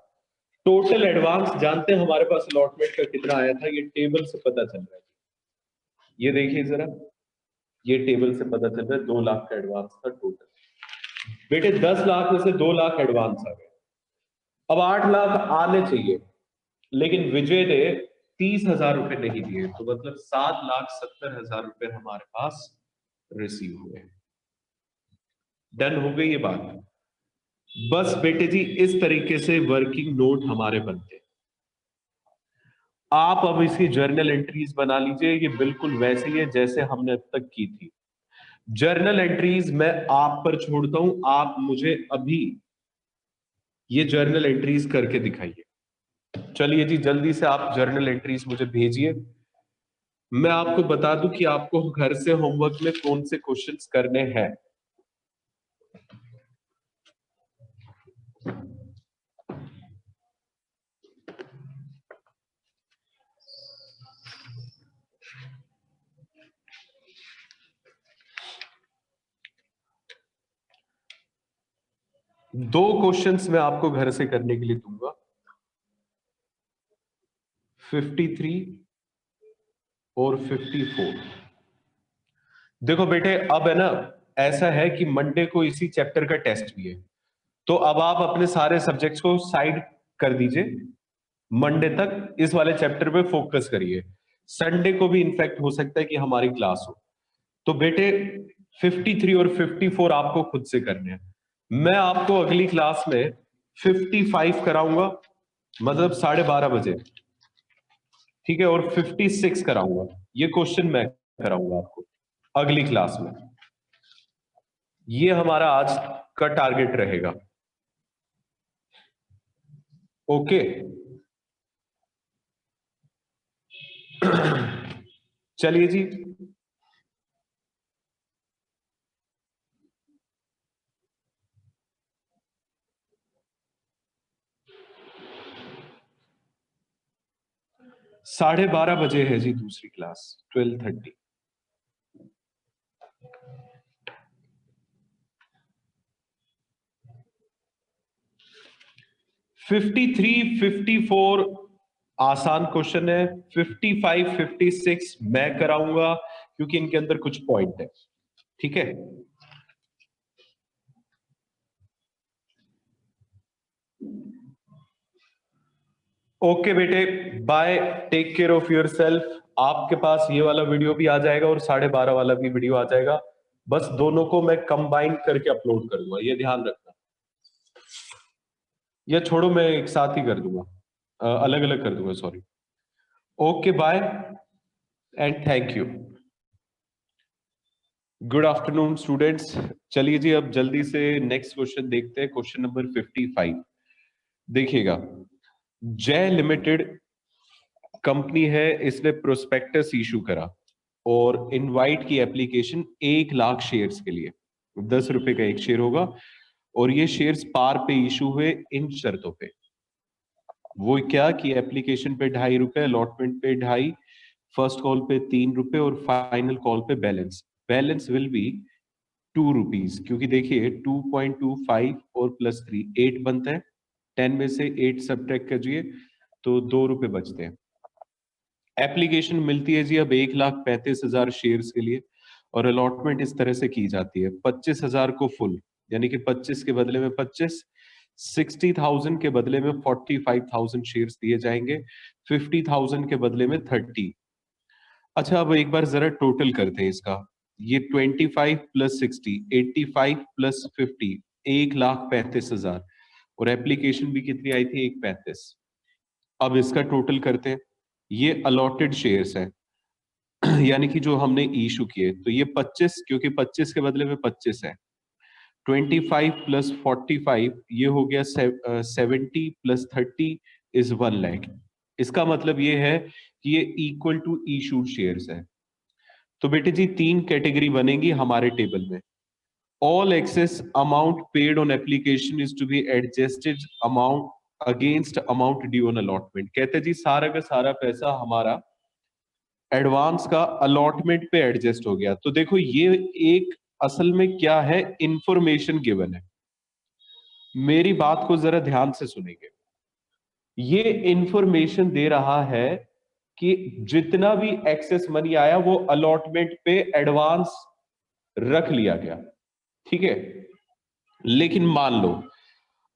टोटल एडवांस जानते हैं हमारे पास अलॉटमेंट का कितना आया था, ये टेबल से पता चल रहा है। ये देखिए जरा, ये टेबल से पता चल रहा है 2 लाख का एडवांस था टोटल। बेटे 10 लाख में से 2 लाख एडवांस आ गए, अब 8 लाख आने चाहिए, लेकिन विजय ने 30,000 रुपए नहीं दिए, तो मतलब 7,70,000 रुपए हमारे पास रिसीव हुए। डन हो गई ये बात। बस बेटे जी इस तरीके से वर्किंग नोट हमारे बनते हैं। आप अब इसकी जर्नल एंट्रीज बना लीजिए, ये बिल्कुल वैसे ही है जैसे हमने अब तक की थी। जर्नल एंट्रीज मैं आप पर छोड़ता हूं, आप मुझे अभी ये जर्नल एंट्रीज करके दिखाइए। चलिए जी जल्दी से आप जर्नल एंट्रीज मुझे भेजिए। मैं आपको बता दूं कि आपको घर से होमवर्क में कौन से क्वेश्चंस करने हैं। दो क्वेश्चंस मैं आपको घर से करने के लिए दूंगा, 53 और 54। देखो बेटे अब है ना, ऐसा है कि मंडे को इसी चैप्टर का टेस्ट भी है, तो अब आप अपने सारे सब्जेक्ट्स को साइड कर दीजिए, मंडे तक इस वाले चैप्टर पे फोकस करिए। संडे को भी इनफैक्ट हो सकता है कि हमारी क्लास हो, तो बेटे 53 और 54 आपको खुद से करने हैं। मैं आपको अगली क्लास में 55 कराऊंगा, मतलब 12:30 बजे, ठीक है, और 56 कराऊंगा। ये क्वेश्चन मैं कराऊंगा आपको अगली क्लास में। ये हमारा आज का टारगेट रहेगा। ओके चलिए जी, साढ़े 12 बजे है जी दूसरी क्लास, 12:30। 53, 54 आसान क्वेश्चन है, 55, 56 मैं कराऊंगा क्योंकि इनके अंदर कुछ पॉइंट है। ठीक है, ओके बेटे, bye, take care of your self. आपके पास ये वाला वीडियो भी आ जाएगा और 12:30 वाला भी वीडियो आ जाएगा, बस दोनों को मैं कंबाइन करके अपलोड करूंगा, ये ध्यान रखना। या छोड़ो मैं एक साथ ही कर दूंगा, अलग अलग कर दूंगा, sorry. Okay bye and thank you. Good afternoon students. चलिए जी अब जल्दी से नेक्स्ट क्वेश्चन देखते हैं, क्वेश्चन नंबर 55। देखिएगा, जय लिमिटेड कंपनी है, इसने प्रोस्पेक्टस इशू करा और इनवाइट की एप्लीकेशन 1 लाख शेयर्स के लिए। 10 रुपए का एक शेयर होगा और ये शेयर्स पार पे इशू हुए इन शर्तों पे। वो क्या कि एप्लीकेशन पे 2.5 रुपए, अलॉटमेंट पे 2.5, फर्स्ट कॉल पे 3 रुपए और फाइनल कॉल पे balance balance will be 2 rupees. क्योंकि देखिए 2.25 और +3 8 बनता है, 10 में से 8 सब्ट्रैक्ट करिए तो 2 रुपए बचते हैं। एप्लीकेशन मिलती है जी अब 1,35,000 शेयर्स के लिए और अलॉटमेंट इस तरह से की जाती है 25,000 को फुल, यानी कि 25 के बदले में 25, 60,000 के बदले में 45,000 शेयर्स दिए जाएंगे, 50,000 के बदले में 30। अच्छा, अब एक बार जरा टोटल करते हैं इसका। ये 25 + 60, 85 + 50, 1,35,000 और एप्लीकेशन भी कितनी आई थी? 1,35। अब इसका टोटल करते हैं। ये अलॉटेड शेयर्स है यानी कि जो हमने इशू किए, तो ये 25, क्योंकि 25 के बदले में 25 है। 25 + 45 ये हो गया 70 + 30 इज 1 लाख। इसका मतलब ये है कि ये इक्वल टू इशूड शेयर्स है। तो बेटे जी 3 कैटेगरी बनेगी हमारे टेबल में। All excess amount paid on application is to be adjusted amount against amount due on allotment. कहते हैं जी सारा का सारा पैसा हमारा एडवांस का अलॉटमेंट पे एडजस्ट हो गया। तो देखो ये एक असल में क्या है, इंफॉर्मेशन गिवन है। मेरी बात को जरा ध्यान से सुनेंगे। ये इंफॉर्मेशन दे रहा है कि जितना भी एक्सेस मनी आया वो अलॉटमेंट पे एडवांस रख लिया गया, ठीक है। लेकिन मान लो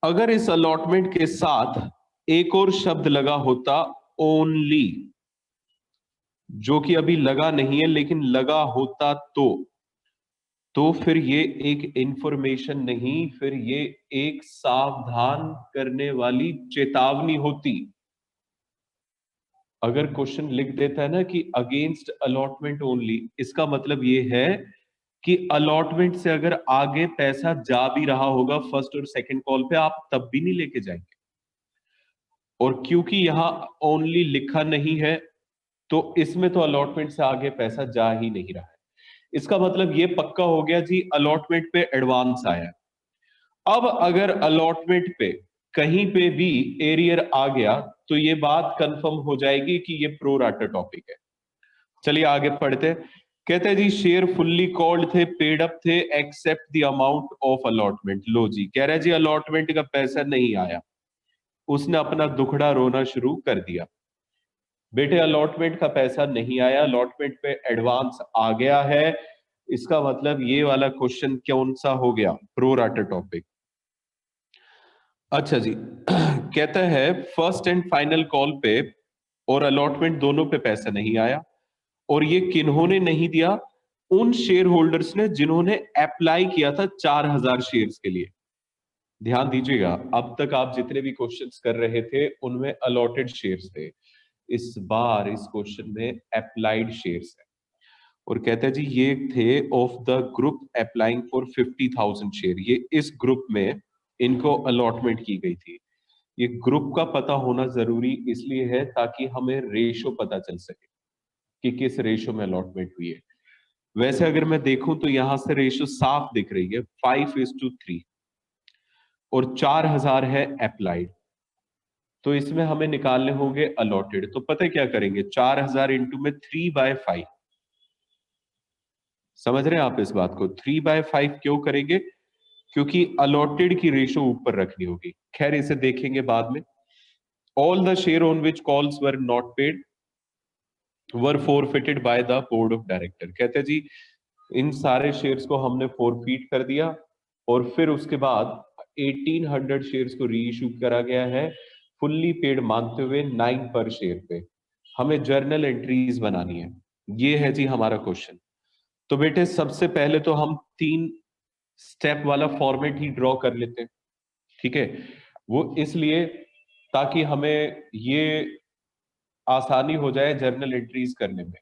अगर इस अलॉटमेंट के साथ एक और शब्द लगा होता, ओनली, जो कि अभी लगा नहीं है लेकिन लगा होता तो फिर ये एक इंफॉर्मेशन नहीं, फिर ये एक सावधान करने वाली चेतावनी होती। अगर क्वेश्चन लिख देता है ना कि अगेंस्ट अलॉटमेंट ओनली, इसका मतलब ये है कि अलॉटमेंट से अगर आगे पैसा जा भी रहा होगा फर्स्ट और सेकंड कॉल पे, आप तब भी नहीं लेके जाएंगे। और क्योंकि यहां ओनली लिखा नहीं है तो इसमें तो अलॉटमेंट से आगे पैसा जा ही नहीं रहा है। इसका मतलब ये पक्का हो गया जी अलॉटमेंट पे एडवांस आया। अब अगर अलॉटमेंट पे कहीं पे भी एरियर आ गया तो ये बात कंफर्म हो जाएगी कि ये प्रो राटा टॉपिक है। चलिए आगे पढ़ते हैं। कहते हैं जी शेयर फुल्ली कॉल्ड थे, पेड अप थे, except the amount of allotment. लो जी, कह रहा है जी अलॉटमेंट का पैसा नहीं आया। उसने अपना दुखड़ा रोना शुरू कर दिया। बेटे अलॉटमेंट का पैसा नहीं आया, अलॉटमेंट पे एडवांस आ गया है। इसका मतलब ये वाला क्वेश्चन कौन सा हो गया? Pro rata topic. अच्छा जी कहता है फर्स्ट एंड फाइनल कॉल पे और अलॉटमेंट दोनों पे पैसा नहीं आया। और ये किन्होंने नहीं दिया? उन शेयर होल्डर्स ने जिन्होंने अप्लाई किया था 4,000 शेयर्स के लिए। ध्यान दीजिएगा, अब तक आप जितने भी क्वेश्चंस कर रहे थे उनमें अलॉटेड शेयर्स थे, इस बार इस क्वेश्चन में अप्लाइड शेयर्स है। और कहता है जी ये थे of the group applying for 50,000 share. ये इस ग्रुप में इनको अलॉटमेंट की गई थी। ये ग्रुप का पता होना जरूरी इसलिए है ताकि हमें रेशो पता चल सके कि किस रेशो में अलॉटमेंट हुई है। वैसे अगर मैं देखूं तो यहां से रेशो साफ दिख रही है, 5:3 और 4,000 है अप्लाइड। तो इसमें हमें निकालने होंगे अलॉटेड। तो पता है क्या करेंगे? 4,000 इंटू में 3/5। समझ रहे हैं आप इस बात को? 3/5 क्यों करेंगे? क्योंकि अलॉटेड की रेशो ऊपर रखनी होगी। खैर इसे देखेंगे बाद में। All the share on which calls were not paid were forfeited by the board of director. कहते हैं जी इन सारे शेयर्स को हमने फोरफीट कर दिया और फिर उसके बाद 1,800 शेयर्स को री इशू करा गया है फुल्ली पेड मानते हुए 9 पर शेयर पे। हमें जर्नल एंट्रीज बनानी है। ये है जी हमारा क्वेश्चन। तो बेटे सबसे पहले तो हम 3 स्टेप वाला फॉर्मेट ही ड्रॉ कर लेते हैं, ठीक है। वो इसलिए ताकि हमें ये आसानी हो जाए जर्नल एंट्रीज करने में।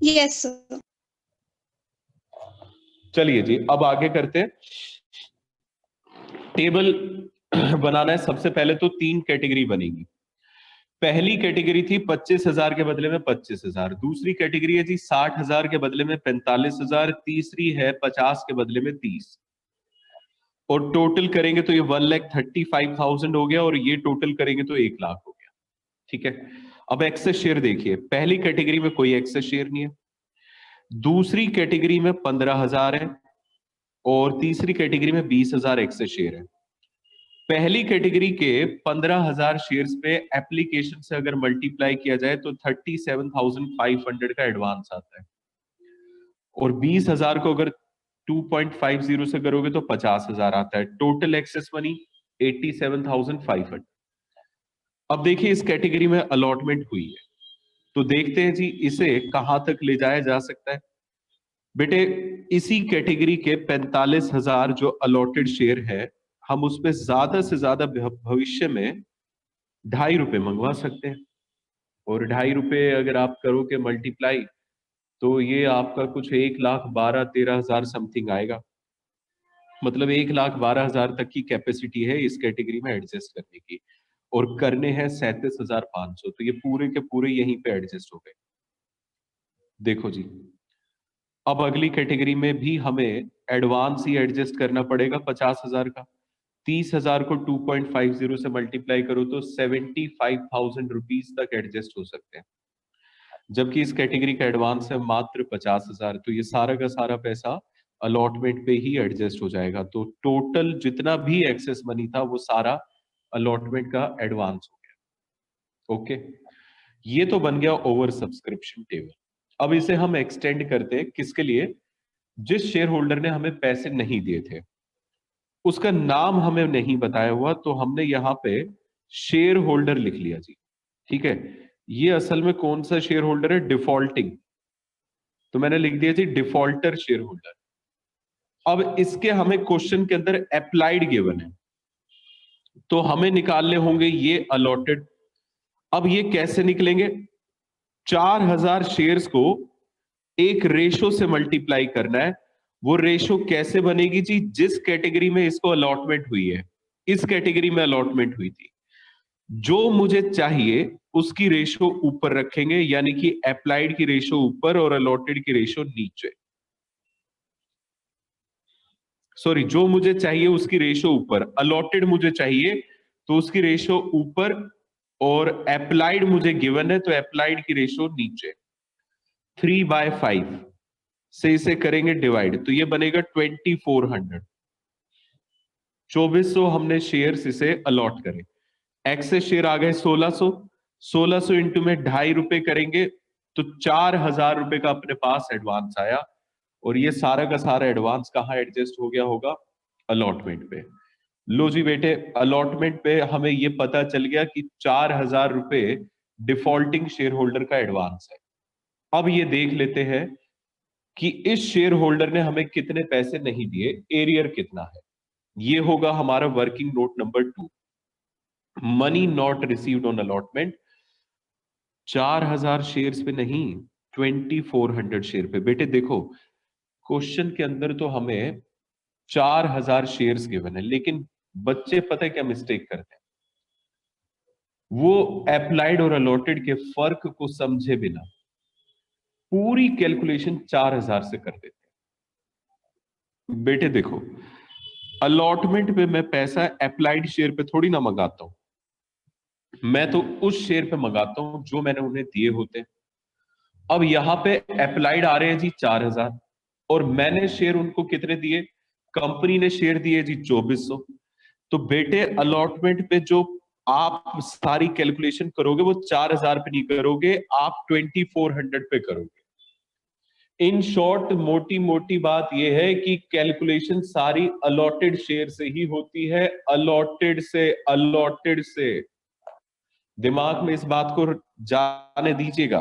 Yes sir. चलिए जी अब आगे करते हैं। टेबल बनाना है, सबसे पहले तो 3 कैटेगरी बनेगी। पहली कैटेगरी थी 25,000 के बदले में 25,000, दूसरी कैटेगरी है जी 60,000 के बदले में 45,000, तीसरी है 50 के बदले में 30, और टोटल करेंगे तो ये 1,35,000 हो गया, और ये टोटल करेंगे तो 1,00,000 हो गया। ठीक है, अब एक्सेस शेयर देखिए, पहली कैटेगरी में कोई एक्सेस शेयर नहीं है, दूसरी कैटेगरी में 15,000 है, और तीसरी कैटेगरी में 20,000 एक्सेस शेयर है। पहली कैटेगरी के 15,000 शेयर्स पे एप्लीकेशन से अगर मल्टीप्लाई किया जाए तो 37,500 का एडवांस आता है, और 20,000 को अगर 2.50 से करोगे तो 50,000 आता है। Total excess money 87,500। अब देखिए इस कैटेगरी में अलॉटमेंट हुई है, तो देखते हैं जी इसे कहां तक ले जाया जा सकता है। बेटे इसी कैटेगरी के 45,000 जो अलॉटेड शेयर है, हम उसमें ज्यादा से ज्यादा भविष्य में ₹2.5 मंगवा सकते हैं, और ₹2.5 अगर आप करोगे मल्टीप्लाई तो ये आपका कुछ 1,12,13,000 समथिंग आएगा। मतलब 1,12,000 तक की कैपेसिटी है इस कैटेगरी में एडजस्ट करने की, और करने हैं 37,500, तो ये पूरे के पूरे यहीं पे एडजस्ट हो गए। देखो जी, अब अगली कैटेगरी में भी हमें एडवांस ही एडजस्ट करना पड़ेगा 50,000 का। 30,000 को 2.50 से मल्टीप्लाई करो तो 75,000 रुपीज तक एडजस्ट हो सकते हैं, जबकि इस कैटेगरी का एडवांस है मात्र 50,000, तो ये सारा का सारा पैसा अलॉटमेंट पे ही एडजस्ट हो जाएगा। तो टोटल जितना भी एक्सेस मनी था वो सारा अलॉटमेंट का एडवांस हो गया। ओके, ये तो बन गया ओवर सब्सक्रिप्शन टेबल। अब इसे हम एक्सटेंड करते हैं किसके लिए? जिस शेयर होल्डर ने हमें पैसे नहीं दिए थे, उसका नाम हमें नहीं बताया हुआ, तो हमने यहां पे शेयर होल्डर लिख लिया जी। ठीक है, ये असल में कौन सा शेयर होल्डर है? डिफॉल्टिंग, तो मैंने लिख दिया जी डिफॉल्टर शेयर होल्डर। अब इसके हमें क्वेश्चन के अंदर अप्लाइड गिवन है, तो हमें निकालने होंगे ये अलॉटेड। अब ये कैसे निकलेंगे? 4,000 शेयर्स को एक रेशो से मल्टीप्लाई करना है। वो रेशो कैसे बनेगी जी? जिस कैटेगरी में इसको अलॉटमेंट हुई है, इस कैटेगरी में अलॉटमेंट हुई थी, जो मुझे चाहिए उसकी रेशो ऊपर रखेंगे, यानी कि अप्लाइड की रेशो ऊपर और अलॉटेड की रेशो नीचे। सॉरी, जो मुझे चाहिए उसकी रेशो ऊपर, अलॉटेड मुझे चाहिए तो उसकी रेशो ऊपर, और अप्लाइड मुझे गिवन है तो अप्लाइड की रेशो नीचे। 3/5 से इसे करेंगे डिवाइड, तो ये बनेगा 2400। 2400 हमने शेयर्स इसे अलॉट करे। एक्सेस शेयर आ गए 1600। 1600 इंटू में ₹2.5 करेंगे तो 4,000 रुपए का अपने पास एडवांस आया, और ये सारा का सारा एडवांस कहां एडजस्ट हो गया होगा? अलॉटमेंट पे। लो जी बेटे, अलॉटमेंट पे हमें ये पता चल गया कि 4,000 रुपए डिफॉल्टिंग शेयर होल्डर का एडवांस है। अब ये देख लेते हैं कि इस शेयर होल्डर ने हमें कितने पैसे नहीं दिए, एरियर कितना है। ये होगा हमारा working note number 2, money not received on allotment. 4,000 shares पे नहीं, 2,400 शेयर पे। बेटे देखो, क्वेश्चन के अंदर तो हमें 4,000 शेयर्स गिवन है, लेकिन बच्चे पता है क्या मिस्टेक करते हैं? वो अप्लाइड और अलॉटेड के फर्क को समझे बिना पूरी कैलकुलेशन 4,000 से कर देते हैं। बेटे देखो, अलॉटमेंट पे मैं पैसा अप्लाइड शेयर पे थोड़ी ना मंगाता हूं, मैं तो उस शेयर पे मंगाता हूं जो मैंने उन्हें दिए होते हैं। अब यहां पे अप्लाइड आ रहे हैं जी 4,000, और मैंने शेयर उनको कितने दिए? कंपनी ने शेयर दिए जी 2,400। तो बेटे अलॉटमेंट पे जो आप सारी कैलकुलेशन करोगे वो 4,000 पे नहीं करोगे, आप 2,400 पे करोगे। इन शॉर्ट मोटी मोटी बात यह है कि कैलकुलेशन सारी अलॉटेड शेयर से ही होती है, अलॉटेड से, अलॉटेड से। दिमाग में इस बात को जाने दीजिएगा।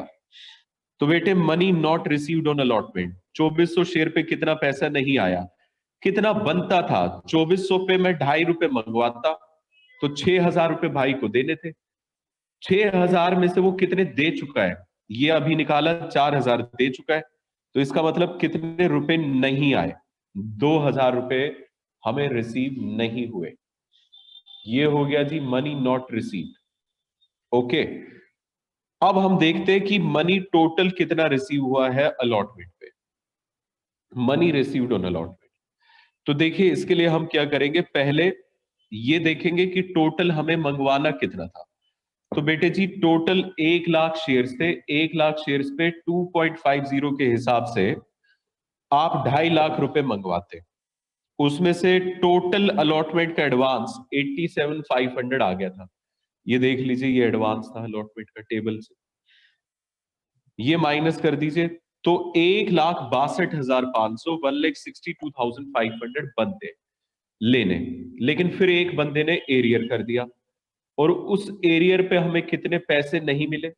तो बेटे money not received on allotment, 2,400 share पे कितना पैसा नहीं आया? कितना बनता था? 2,400 पे मैं ₹2.5 मंगवाता तो 6,000 रुपए भाई को देने थे। 6,000 में से वो कितने दे चुका है? ये अभी निकाला, 4,000 दे चुका है, तो इसका मतलब कितने रुपए नहीं आए? 2,000 रुपए हमें रिसीव नहीं हुए। ये हो गया जी मनी नॉट रिसीव्ड। ओके, अब हम देखते हैं कि मनी टोटल कितना रिसीव हुआ है अलॉटमेंट पे। Money received on allotment. तो देखिए इसके लिए हम क्या करेंगे, पहले ये देखेंगे कि टोटल हमें मंगवाना कितना था। तो बेटे जी टोटल 1 लाख शेयर्स थे। 1 लाख शेयर्स पे 2.50 के हिसाब से आप 2.5 लाख रुपए मंगवाते। उसमें से टोटल अलॉटमेंट का एडवांस 87,500 आ गया था। ये देख लीजिए, ये एडवांस था अलॉटमेंट का टेबल से। ये माइनस कर दीजिए, तो 1,62,500 1,62,500 बनते लेने। लेकिन फिर एक बंदे ने एरियर कर दिया, और उस एरियर पे हमें कितने पैसे नहीं मिले,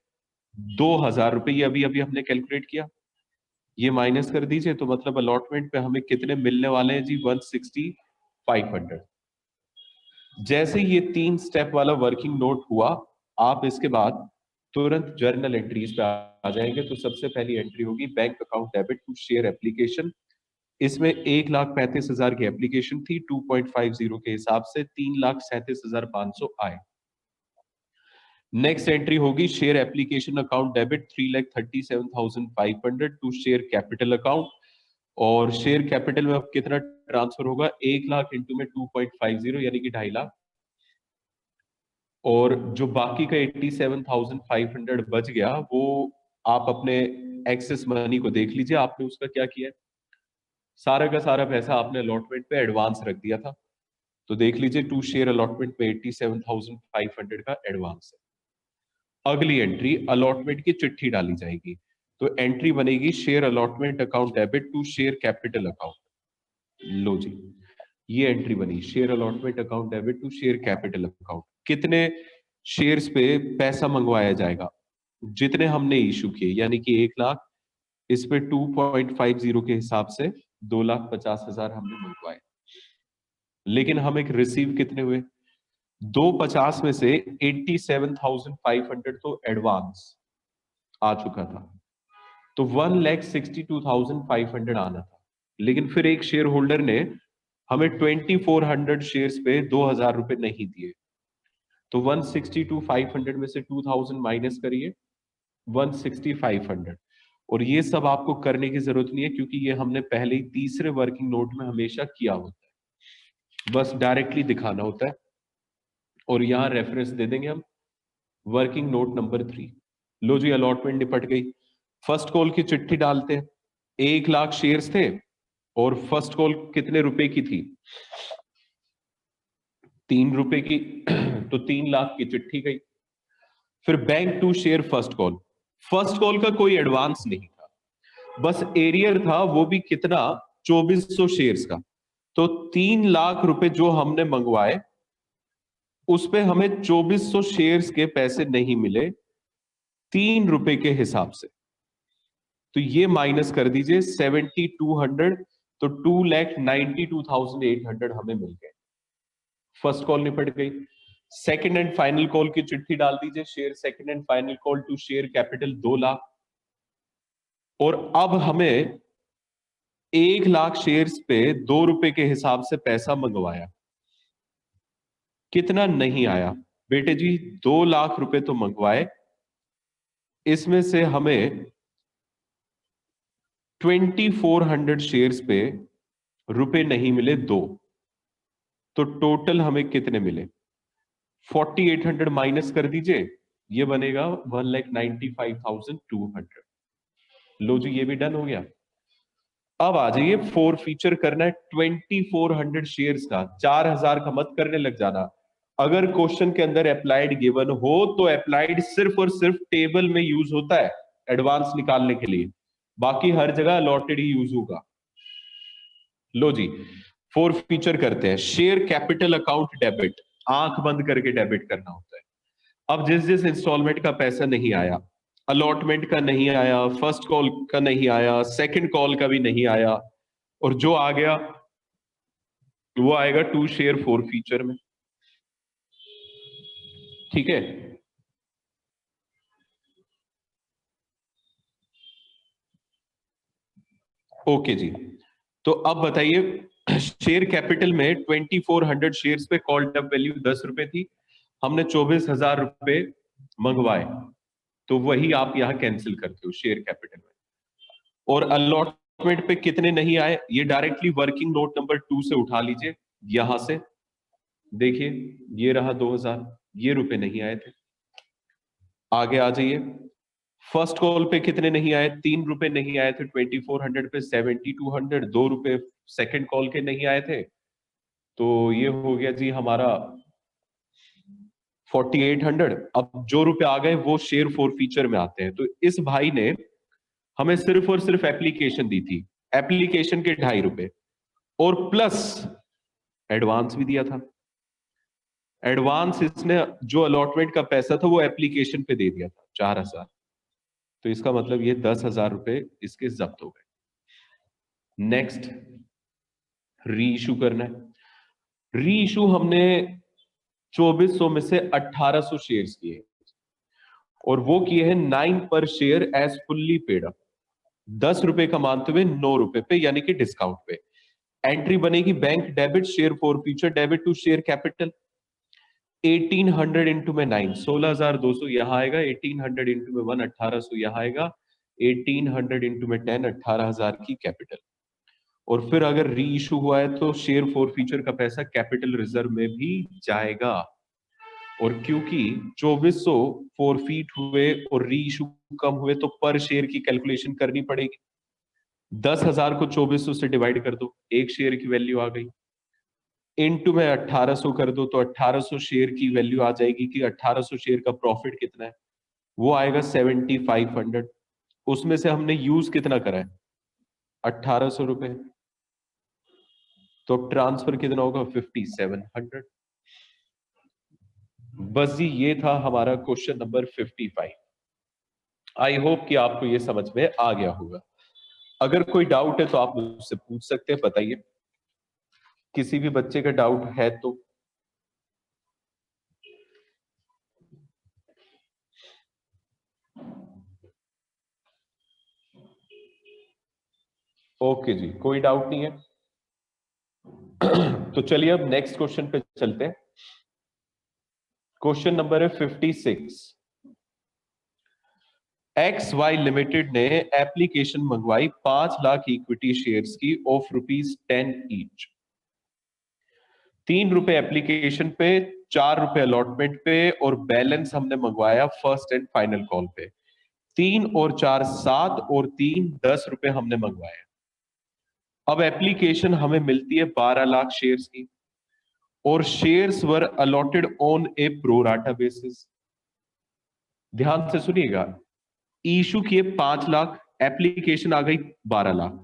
2,000 रुपए। ये अभी अभी हमने कैलकुलेट किया। ये माइनस कर दीजिए, तो मतलब अलॉटमेंट पे हमें कितने मिलने वाले हैं जी, 160,500। जैसे ये 3 स्टेप वाला वर्किंग नोट हुआ, आप इसके बाद तुरंत जर्नल एंट्रीज पे आ जाएंगे। तो सबसे पहली एंट्री होगी bank account debit to share application. इसमें 1,35,000 की एप्लीकेशन थी, 2.50 के हिसाब से 3,37,500 आए। नेक्स्ट एंट्री होगी share application account debit 3,37,500 to share capital account. और शेयर कैपिटल में अब कितना ट्रांसफर होगा, 1 लाख इंटू में 2.50 यानी कि 2.5 लाख। और जो बाकी का 87,500 बच गया, वो आप अपने एक्सेस मनी को देख लीजिए, आपने उसका क्या किया है। सारा का सारा पैसा आपने अलॉटमेंट पे एडवांस रख दिया था। तो देख लीजिए, टू शेयर अलॉटमेंट पे 87,500 का एडवांस है। अगली एंट्री अलॉटमेंट की चिट्ठी डाली जाएगी। तो एंट्री बनेगी share allotment account debit to share capital account. लो जी, ये एंट्री बनी share allotment account debit to share capital account. कितने शेयर्स पे पैसा मंगवाया जाएगा, जितने हमने इशू किए, यानी कि 1 लाख। इस पे 2.50 के हिसाब से 2,50,000 हमने मंगवाए। लेकिन हमें रिसीव कितने हुए, 250 में से 87,500 तो एडवांस आ चुका था, तो 1,62,500 आना था। लेकिन फिर एक शेयर होल्डर ने हमें 2,400 शेयर्स पे 2,000 रुपए नहीं दिए। तो 162,500 में से 2,000 माइनस करिए, 160,500। और ये सब आपको करने की जरूरत नहीं है, क्योंकि ये हमने पहले ही तीसरे वर्किंग नोट में हमेशा किया होता है। बस डायरेक्टली दिखाना होता है, और यहां रेफरेंस दे देंगे हम, वर्किंग नोट नंबर 3। लो जी, अलॉटमेंट निपट गई। फर्स्ट कॉल की चिट्ठी डालते हैं। 1 लाख शेयर्स थे, और फर्स्ट कॉल कितने रुपए की थी, 3 रुपए की। तो 3 लाख की चिट्ठी गई। फिर bank to share first call. First call का कोई एडवांस नहीं था, बस एरियर था, वो भी कितना, 2,400 शेयर्स का। तो 3 लाख रुपए जो हमने मंगवाए, उस पे हमें 2,400 शेयर्स के पैसे नहीं मिले, 3 रुपए के हिसाब से। तो ये माइनस कर दीजिए 7,200। तो 2,92,800 हमें मिल गए। फर्स्ट कॉल निपट गई। सेकंड एंड फाइनल कॉल की चिट्ठी डाल दीजिए, share second and final call to share capital 2 lakh. और अब हमें 1 लाख शेयर्स पे 2 रुपए के हिसाब से पैसा मंगवाया, कितना नहीं आया बेटे जी, 2 लाख रुपए तो मंगवाए, इसमें से हमें 2,400 शेयर्स पे रुपए नहीं मिले, 2। तो टोटल हमें कितने मिले, 4,800 माइनस कर दीजिए, ये बनेगा 1,95,200। लो जी, ये भी डन हो गया। अब आ जाइए, फोर फीचर करना है 2,400 शेयर्स का। 4,000 का मत करने लग जाना। अगर क्वेश्चन के अंदर अप्लाइड गिवन हो, तो अप्लाइड सिर्फ और सिर्फ टेबल में यूज होता है एडवांस निकालने के लिए, बाकी हर जगह अलॉटेड ही यूज होगा। लो जी, फोर फीचर करते हैं। शेयर कैपिटल अकाउंट डेबिट, आंख बंद करके डेबिट करना होता है। अब जिस जिस इंस्टॉलमेंट का पैसा नहीं आया, अलॉटमेंट का नहीं आया, फर्स्ट कॉल का नहीं आया, सेकंड कॉल का भी नहीं आया, और जो आ गया वो आएगा टू शेयर फोर फीचर में। ठीक है, ओके जी। तो अब बताइए, शेयर कैपिटल में 2400 शेयर्स पे कॉल्ड अप वैल्यू 10 रुपए थी, हमने 24,000 रुपए मंगवाए, तो वही आप यहां कैंसिल करते हो शेयर कैपिटल में। और अलॉटमेंट पे कितने नहीं आए, ये डायरेक्टली वर्किंग नोट नंबर 2 से उठा लीजिए, यहां से देखिए ये रहा 2000, ये रुपए नहीं आए थे। आगे आ जाइए, फर्स्ट कॉल पे कितने नहीं आए, 3 रुपए नहीं आए थे 2400 पे, 7200 2 रुपए सेकंड कॉल के नहीं आए थे, तो ये हो गया जी हमारा 4800। अब जो रुपए आ गए वो शेयर फॉर फीचर में आते हैं। तो इस भाई ने हमें सिर्फ और सिर्फ एप्लीकेशन दी थी, एप्लीकेशन के 2.5 रुपए और प्लस एडवांस भी दिया था। एडवांस इसने जो अलॉटमेंट का पैसा था वो एप्लीकेशन पे दे दिया था 4000, तो इसका मतलब ये 10,000 रुपए इसके जब्त हो गए। नेक्स्ट, री इशू करना है। री इशू हमने 2400 में से 1800 शेयर्स किए और वो किए हैं 9 per share as fully paid up, 10 रुपए का मानते हुए 9 रुपए पे, यानी कि डिस्काउंट पे। एंट्री बनेगी bank debit share for future debit to share capital. 1800 into में 9 16,200 यहां आएगा, 1800 इंटू में 1 1800 यहां आएगा, 1800 इंटू में 10 18,000 की कैपिटल। और फिर अगर री इशू हुआ है तो शेयर फॉर फ्यूचर का पैसा कैपिटल रिजर्व में भी जाएगा। और क्योंकि 2400 फॉरफीट हुए और री इशू कम हुए तो पर शेयर की कैलकुलेशन करनी पड़ेगी। 10,000 को 2400 से डिवाइड कर दो, एक शेयर की वैल्यू आ गई, इनटू में 1800 कर दो तो 1800 शेयर की वैल्यू आ जाएगी कि 1800 शेयर का प्रॉफिट कितना है, वो आएगा 7500। उसमें से हमने यूज कितना करा है, 1800 रुपए, तो ट्रांसफर कितना होगा, 5700। बस जी ये था हमारा क्वेश्चन नंबर 55। आई होप कि आपको ये समझ में आ गया होगा। अगर कोई डाउट है तो आप मुझसे पूछ सकते हैं, बताइए किसी भी बच्चे का डाउट है तो। ओके जी, कोई डाउट नहीं है। तो चलिए अब नेक्स्ट क्वेश्चन पे चलते हैं। क्वेश्चन नंबर है 56। एक्स वाई लिमिटेड ने एप्लीकेशन मंगवाई 5 लाख इक्विटी शेयर्स की ऑफ ₹10 ईच। 3 रुपए एप्लीकेशन पे, 4 रुपए अलॉटमेंट पे और बैलेंस हमने मंगवाया फर्स्ट एंड फाइनल कॉल पे। 3 और 4 7 और 3 10 रुपए हमने मंगवाया। अब एप्लीकेशन हमें मिलती है 12 लाख शेयर्स की और shares were allotted on A pro rata basis. ध्यान से सुनिएगा, इशू किए 5 लाख, एप्लीकेशन आ गई 12 लाख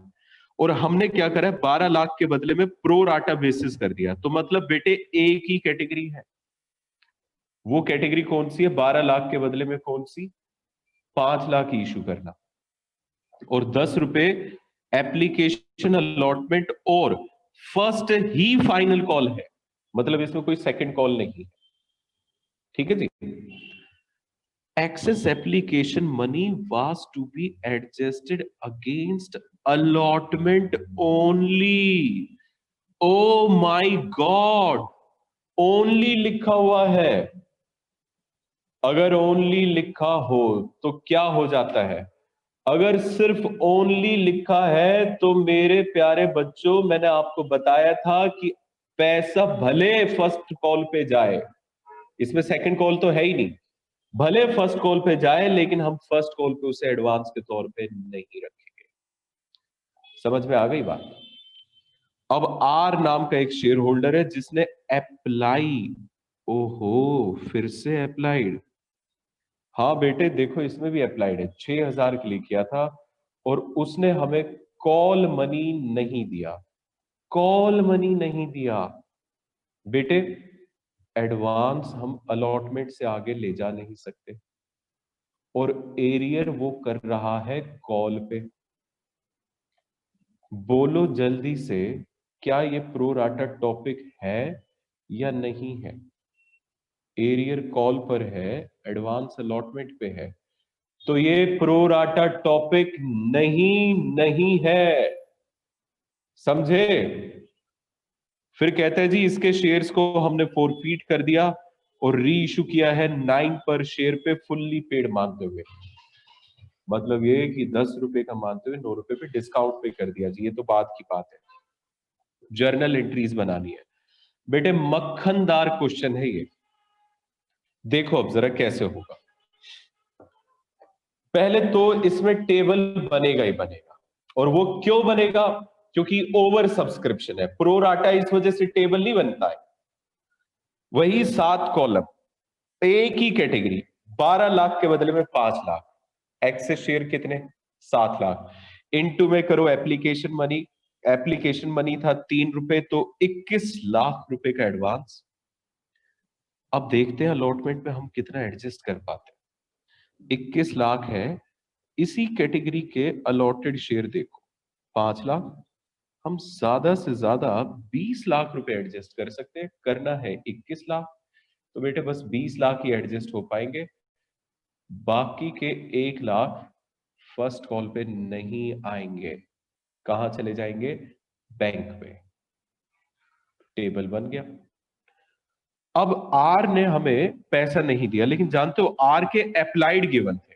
और हमने क्या करा है, 12 लाख के बदले में प्रोराटा बेसिस कर दिया। तो मतलब बेटे एक ही कैटेगरी है। वो कैटेगरी कौन सी है, 12 लाख के बदले में कौन सी, 5 लाख इशू करना और 10 रुपए एप्लीकेशन अलॉटमेंट और फर्स्ट ही फाइनल कॉल है, मतलब इसमें कोई सेकंड कॉल नहीं है। ठीक है जी। Excess application money was to be adjusted against allotment only. Oh my God, only लिखा हुआ है। अगर only लिखा हो तो क्या हो जाता है, अगर सिर्फ only लिखा है तो मेरे प्यारे बच्चों, मैंने आपको बताया था कि पैसा भले फर्स्ट कॉल पे जाए, इसमें सेकंड कॉल तो है ही नहीं, भले फर्स्ट कॉल पे जाए लेकिन हम फर्स्ट कॉल पे उसे एडवांस के तौर पे नहीं रखेंगे। समझ में आ गई बात। अब आर नाम का एक शेयर होल्डर है जिसने अप्लाई, ओहो फिर से अप्लाइड, हाँ बेटे देखो इसमें भी अप्लाइड है, 6,000 के लिए किया था और उसने हमें कॉल मनी नहीं दिया, कॉल मनी नहीं दिया। बेटे एडवांस हम अलॉटमेंट से आगे ले जा नहीं सकते और एरियर वो कर रहा है कॉल पे। बोलो जल्दी से, क्या ये प्रो राटा टॉपिक है या नहीं है। एरियर कॉल पर है, एडवांस अलॉटमेंट पे है, तो ये प्रो राटा टॉपिक नहीं है, समझे। फिर कहते हैं जी इसके शेयर्स को हमने फोरफीट कर दिया और री इशू किया है 9 पर शेयर पे फुल्ली पेड मानते हुए। मतलब ये कि 10 रुपए का मानते हुए 9 रुपए पे डिस्काउंट पे कर दिया जी। ये तो बात की बात है, जर्नल एंट्रीज बनानी है बेटे। मक्खनदार क्वेश्चन है ये, देखो अब जरा कैसे होगा। पहले तो इसमें टेबल बनेगा ही बनेगा, और वो क्यों बनेगा? क्योंकि ओवर सब्सक्रिप्शन है, प्रो राटा, इस वजह से टेबल नहीं बनता है। वही 7 कॉलम, एक ही कैटेगरी, 12 लाख के बदले में 5 लाख, एक्सेस शेयर कितने? 7 लाख, इनटू में करो एप्लीकेशन मनी। एप्लीकेशन मनी था 3 रुपए, तो 21 लाख रुपए का एडवांस। अब देखते हैं अलॉटमेंट में हम कितना एडजस्ट कर पाते हैं। 21 लाख है, इसी कैटेगरी के अलॉटेड शेयर देखो 5 लाख, हम ज्यादा से ज्यादा 20 लाख रुपए एडजस्ट कर सकते हैं। करना है 21 लाख, तो बेटे बस 20 लाख ही एडजस्ट हो पाएंगे। बाकी के 1 लाख फर्स्ट कॉल पे नहीं आएंगे। कहां चले जाएंगे? बैंक पे। टेबल बन गया। अब आर ने हमें पैसा नहीं दिया, लेकिन जानते हो आर के अप्लाइड गिवन थे,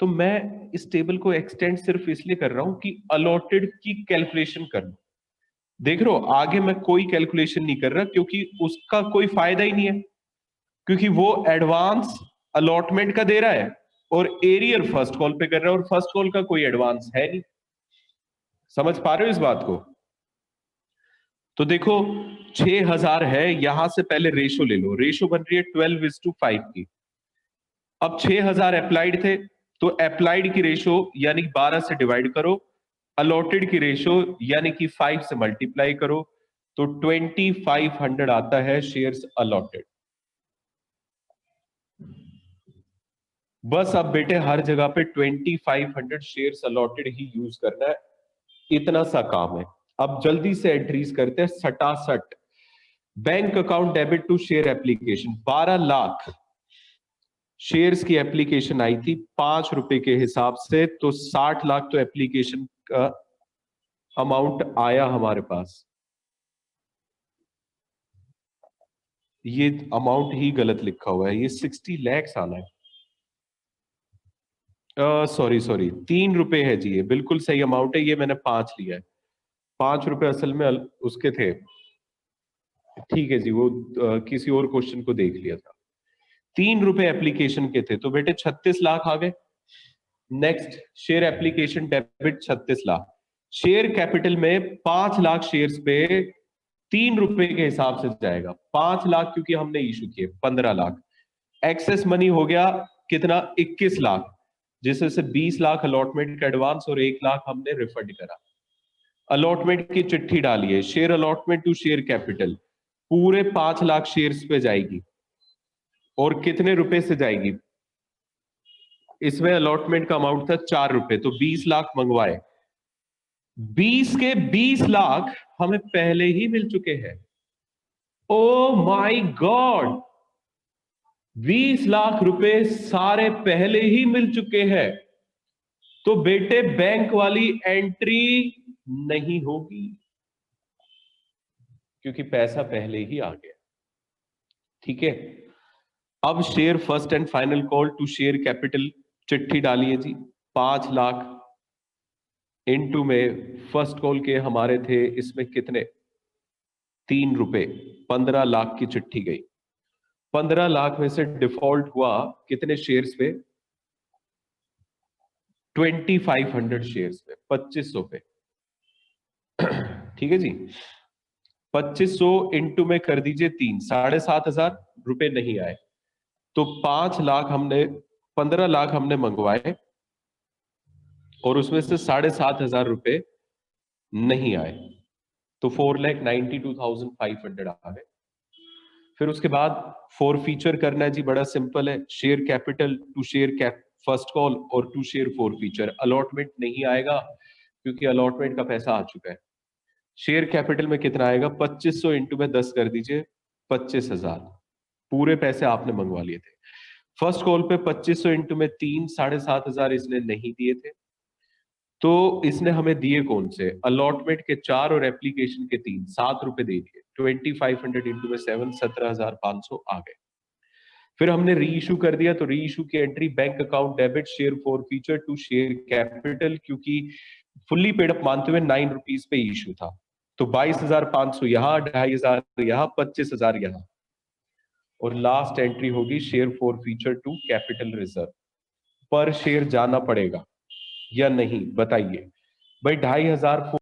तो मैं इस टेबल को एक्सटेंड सिर्फ इसलिए कर रहा हूं कि अलॉटेड की कैलकुलेशन कर लूं। देख रहे हो आगे मैं कोई कैलकुलेशन नहीं कर रहा, क्योंकि उसका कोई फायदा ही नहीं है, क्योंकि वो एडवांस अलॉटमेंट का दे रहा है और एरियर फर्स्ट कॉल पे कर रहा है, और फर्स्ट कॉल का कोई एडवांस है नहीं। समझ पा रहे हो इस बात को? तो देखो 6000 है, यहां से पहले रेशो ले लो, रेशो बन रही है 12:5 की। अब 6000 अप्लाइड थे, तो अप्लाइड की रेशो यानी 12 से डिवाइड करो, अलॉटेड की रेशो यानी कि 5 से मल्टीप्लाई करो, तो 2500 आता है शेयर्स अलॉटेड। बस अब बेटे हर जगह पे 2500 शेयर्स अलॉटेड ही यूज करना है, इतना सा काम है। अब जल्दी से एंट्रीज करते हैं सटासट। Bank account debit to share application, 12 lakh shares की एप्लीकेशन आई थी 5 रुपए के हिसाब से, तो 60 लाख तो एप्लीकेशन का अमाउंट आया हमारे पास। ये अमाउंट ही गलत लिखा हुआ है, ये 60 लैक्स आना है। सॉरी सॉरी, 3 रुपए है जी, ये बिल्कुल सही अमाउंट है, ये मैंने 5 लिया है। 5 रुपए असल में उसके थे, ठीक है जी, वो किसी और क्वेश्चन को देख लिया था। 3 रुपए एप्लीकेशन के थे, तो बेटे 36 लाख आ गए। Next share application debit 36 lakh, share capital में 5 लाख शेयर्स पे 3 रुपए के हिसाब से जाएगा। 5 लाख क्योंकि हमने इशू किए, 15 लाख। एक्सेस मनी हो गया कितना? 21 लाख, जिसमें से 20 लाख अलॉटमेंट का एडवांस और 1 लाख हमने रिफंड करा। अलॉटमेंट की चिट्ठी डाली है, share allotment to share capital, पूरे 5 लाख शेयर्स पे जाएगी, और कितने रुपए से जाएगी? इसमें अलॉटमेंट का अमाउंट था 4 रुपए, तो 20 लाख मंगवाए। 20 के 20 लाख हमें पहले ही मिल चुके हैं। ओ माय गॉड, 20 लाख रुपए सारे पहले ही मिल चुके हैं, तो बेटे बैंक वाली एंट्री नहीं होगी, क्योंकि पैसा पहले ही आ गया। ठीक है, अब share first and final call to share capital चिट्ठी डालिए जी, 5 लाख इनटू में फर्स्ट कॉल के हमारे थे इसमें कितने? 3 रुपए, 15 लाख की चिट्ठी गई। 15 लाख में से डिफॉल्ट हुआ कितने शेयर्स पे? 2500 शेयर्स पे, 2500 पे। ठीक है जी, 2500 इंटू में कर दीजिए 3, 7500 रुपए नहीं आए, तो 5 लाख हमने, 15 लाख हमने मंगवाए और उसमें से 7500 रुपए नहीं आए, तो 4,92,500 आ गए। फिर उसके बाद फोर फीचर करना है जी, बड़ा सिंपल है, share capital to share cap first call और to share forfeiture. Allotment नहीं आएगा क्योंकि अलॉटमेंट का पैसा आ चुका है। शेयर कैपिटल में कितना आएगा? 2500 इंटू में 10 कर दीजिए, 25,000, पूरे पैसे आपने मंगवा लिए थे। फर्स्ट कॉल पे 2500 इंटू में 3, 7500 इसने नहीं दिए थे, तो इसने हमें दिए कौन से? अलॉटमेंट के 4 और एप्लीकेशन के 3, 7 रुपए दे दिए। 2500 इंटू में 7, 17,500 आ गए। फिर हमने री इशू कर दिया, तो री इशू की entry bank account debit share for future to share capital, क्योंकि फुल्ली पेड अप मानते हुए 9 रुपीज पे इशू था, तो 22,500 यहाँ, 2,500 यहाँ, 25,000 यहाँ। और लास्ट एंट्री होगी share for future to capital reserve. पर शेयर जाना पड़ेगा या नहीं बताइए भाई। 2,500